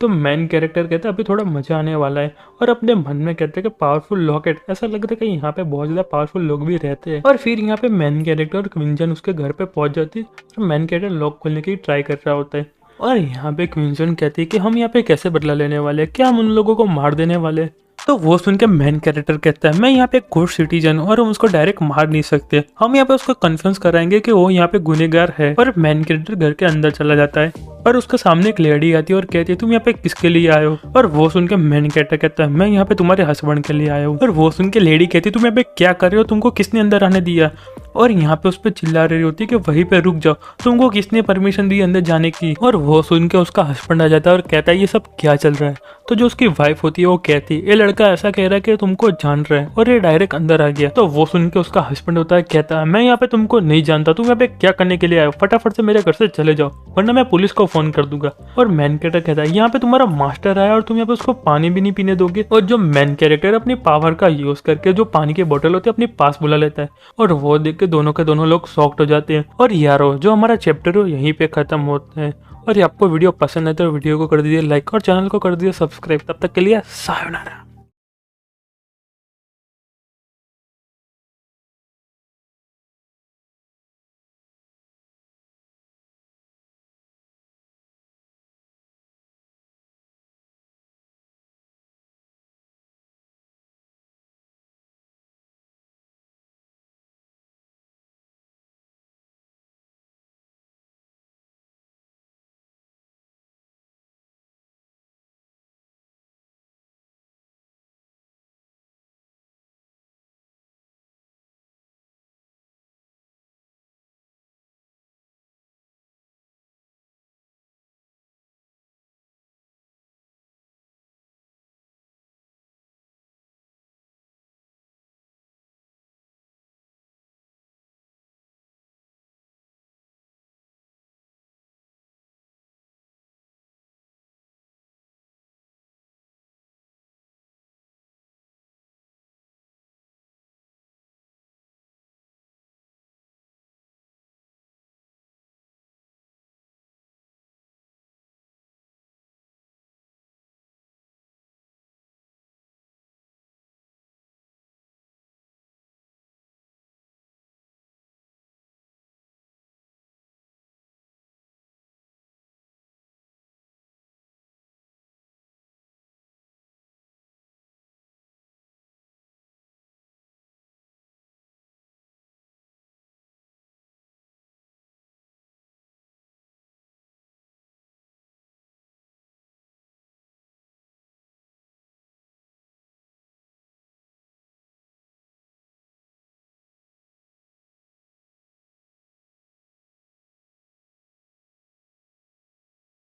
तो मेन कैरेक्टर कहता है अभी थोड़ा मजा आने वाला है, और अपने मन में कहते हैं कि पावरफुल लॉकेट, ऐसा लगता है कि यहाँ पे बहुत ज्यादा पावरफुल लोग भी रहते हैं। और फिर यहाँ पे मेन कैरेक्टर और क्वींजन उसके घर पे पहुंच जाती है और मेन कैरेक्टर लॉक खोलने की ट्राई कर रहा होता है। और यहाँ पे क्वींजन कहती है कि हम यहाँ पे कैसे बदला लेने वाले हैं, क्या हम उन लोगों को मार देने वाले। तो वो सुन के मेन कैरेक्टर कहता है मैं यहाँ पे एक गुड सिटीजन और हम उसको डायरेक्ट मार नहीं सकते, हम यहाँ पे उसको कन्फ्यूज कराएंगे कि वो यहाँ पे गुनहगार है। और मेन कैरेक्टर घर के अंदर चला जाता है और उसके सामने एक लेडी आती है और कहती है तुम यहाँ पे किसके लिए आए हो। और वो सुन के मेन कैरेक्टर कहता है मैं यहाँ पे तुम्हारे हस्बैंड के लिए आया हूँ। और वो सुन के लेडी कहती है तुम यहाँ पे क्या कर रहे हो, तुमको किसने अंदर आने दिया। और यहाँ पे उस पर चिल्ला रही होती है कि वहीं पे रुक जाओ, तुमको किसने परमिशन दी अंदर जाने की। और वो सुन के उसका हस्बैंड आ जाता है और कहता है ये सब क्या चल रहा है। तो जो उसकी वाइफ होती है वो कहती है ये लड़का ऐसा कह रहा है कि तुमको जान रहा है, और ये डायरेक्ट अंदर आ गया। तो वो सुन के उसका हस्बैंड होता है कहता है मैं यहाँ पे तुमको नहीं जानता, तुम यहाँ पे क्या करने के लिए आए हो, फटाफट से मेरे घर से चले जाओ वरना मैं पुलिस को फोन कर दूंगा। और मैन कैरेक्टर कहता है यहाँ पे तुम्हारा मास्टर आया और तुम यहाँ पे उसको पानी भी नहीं पीने दोगे। और जो मैन कैरेक्टर अपनी पावर का यूज करके जो पानी की बोतल होती है अपने पास बुला लेता है, और वो देख के दोनों लोग शॉक्ड हो जाते हैं। और यारो जो हमारा चैप्टर है यहीं पे खत्म होता है। और आपको वीडियो पसंद है तो वीडियो को कर दीजिए लाइक और चैनल को कर दीजिए सब्सक्राइब। तब तक के लिए सायोनारा।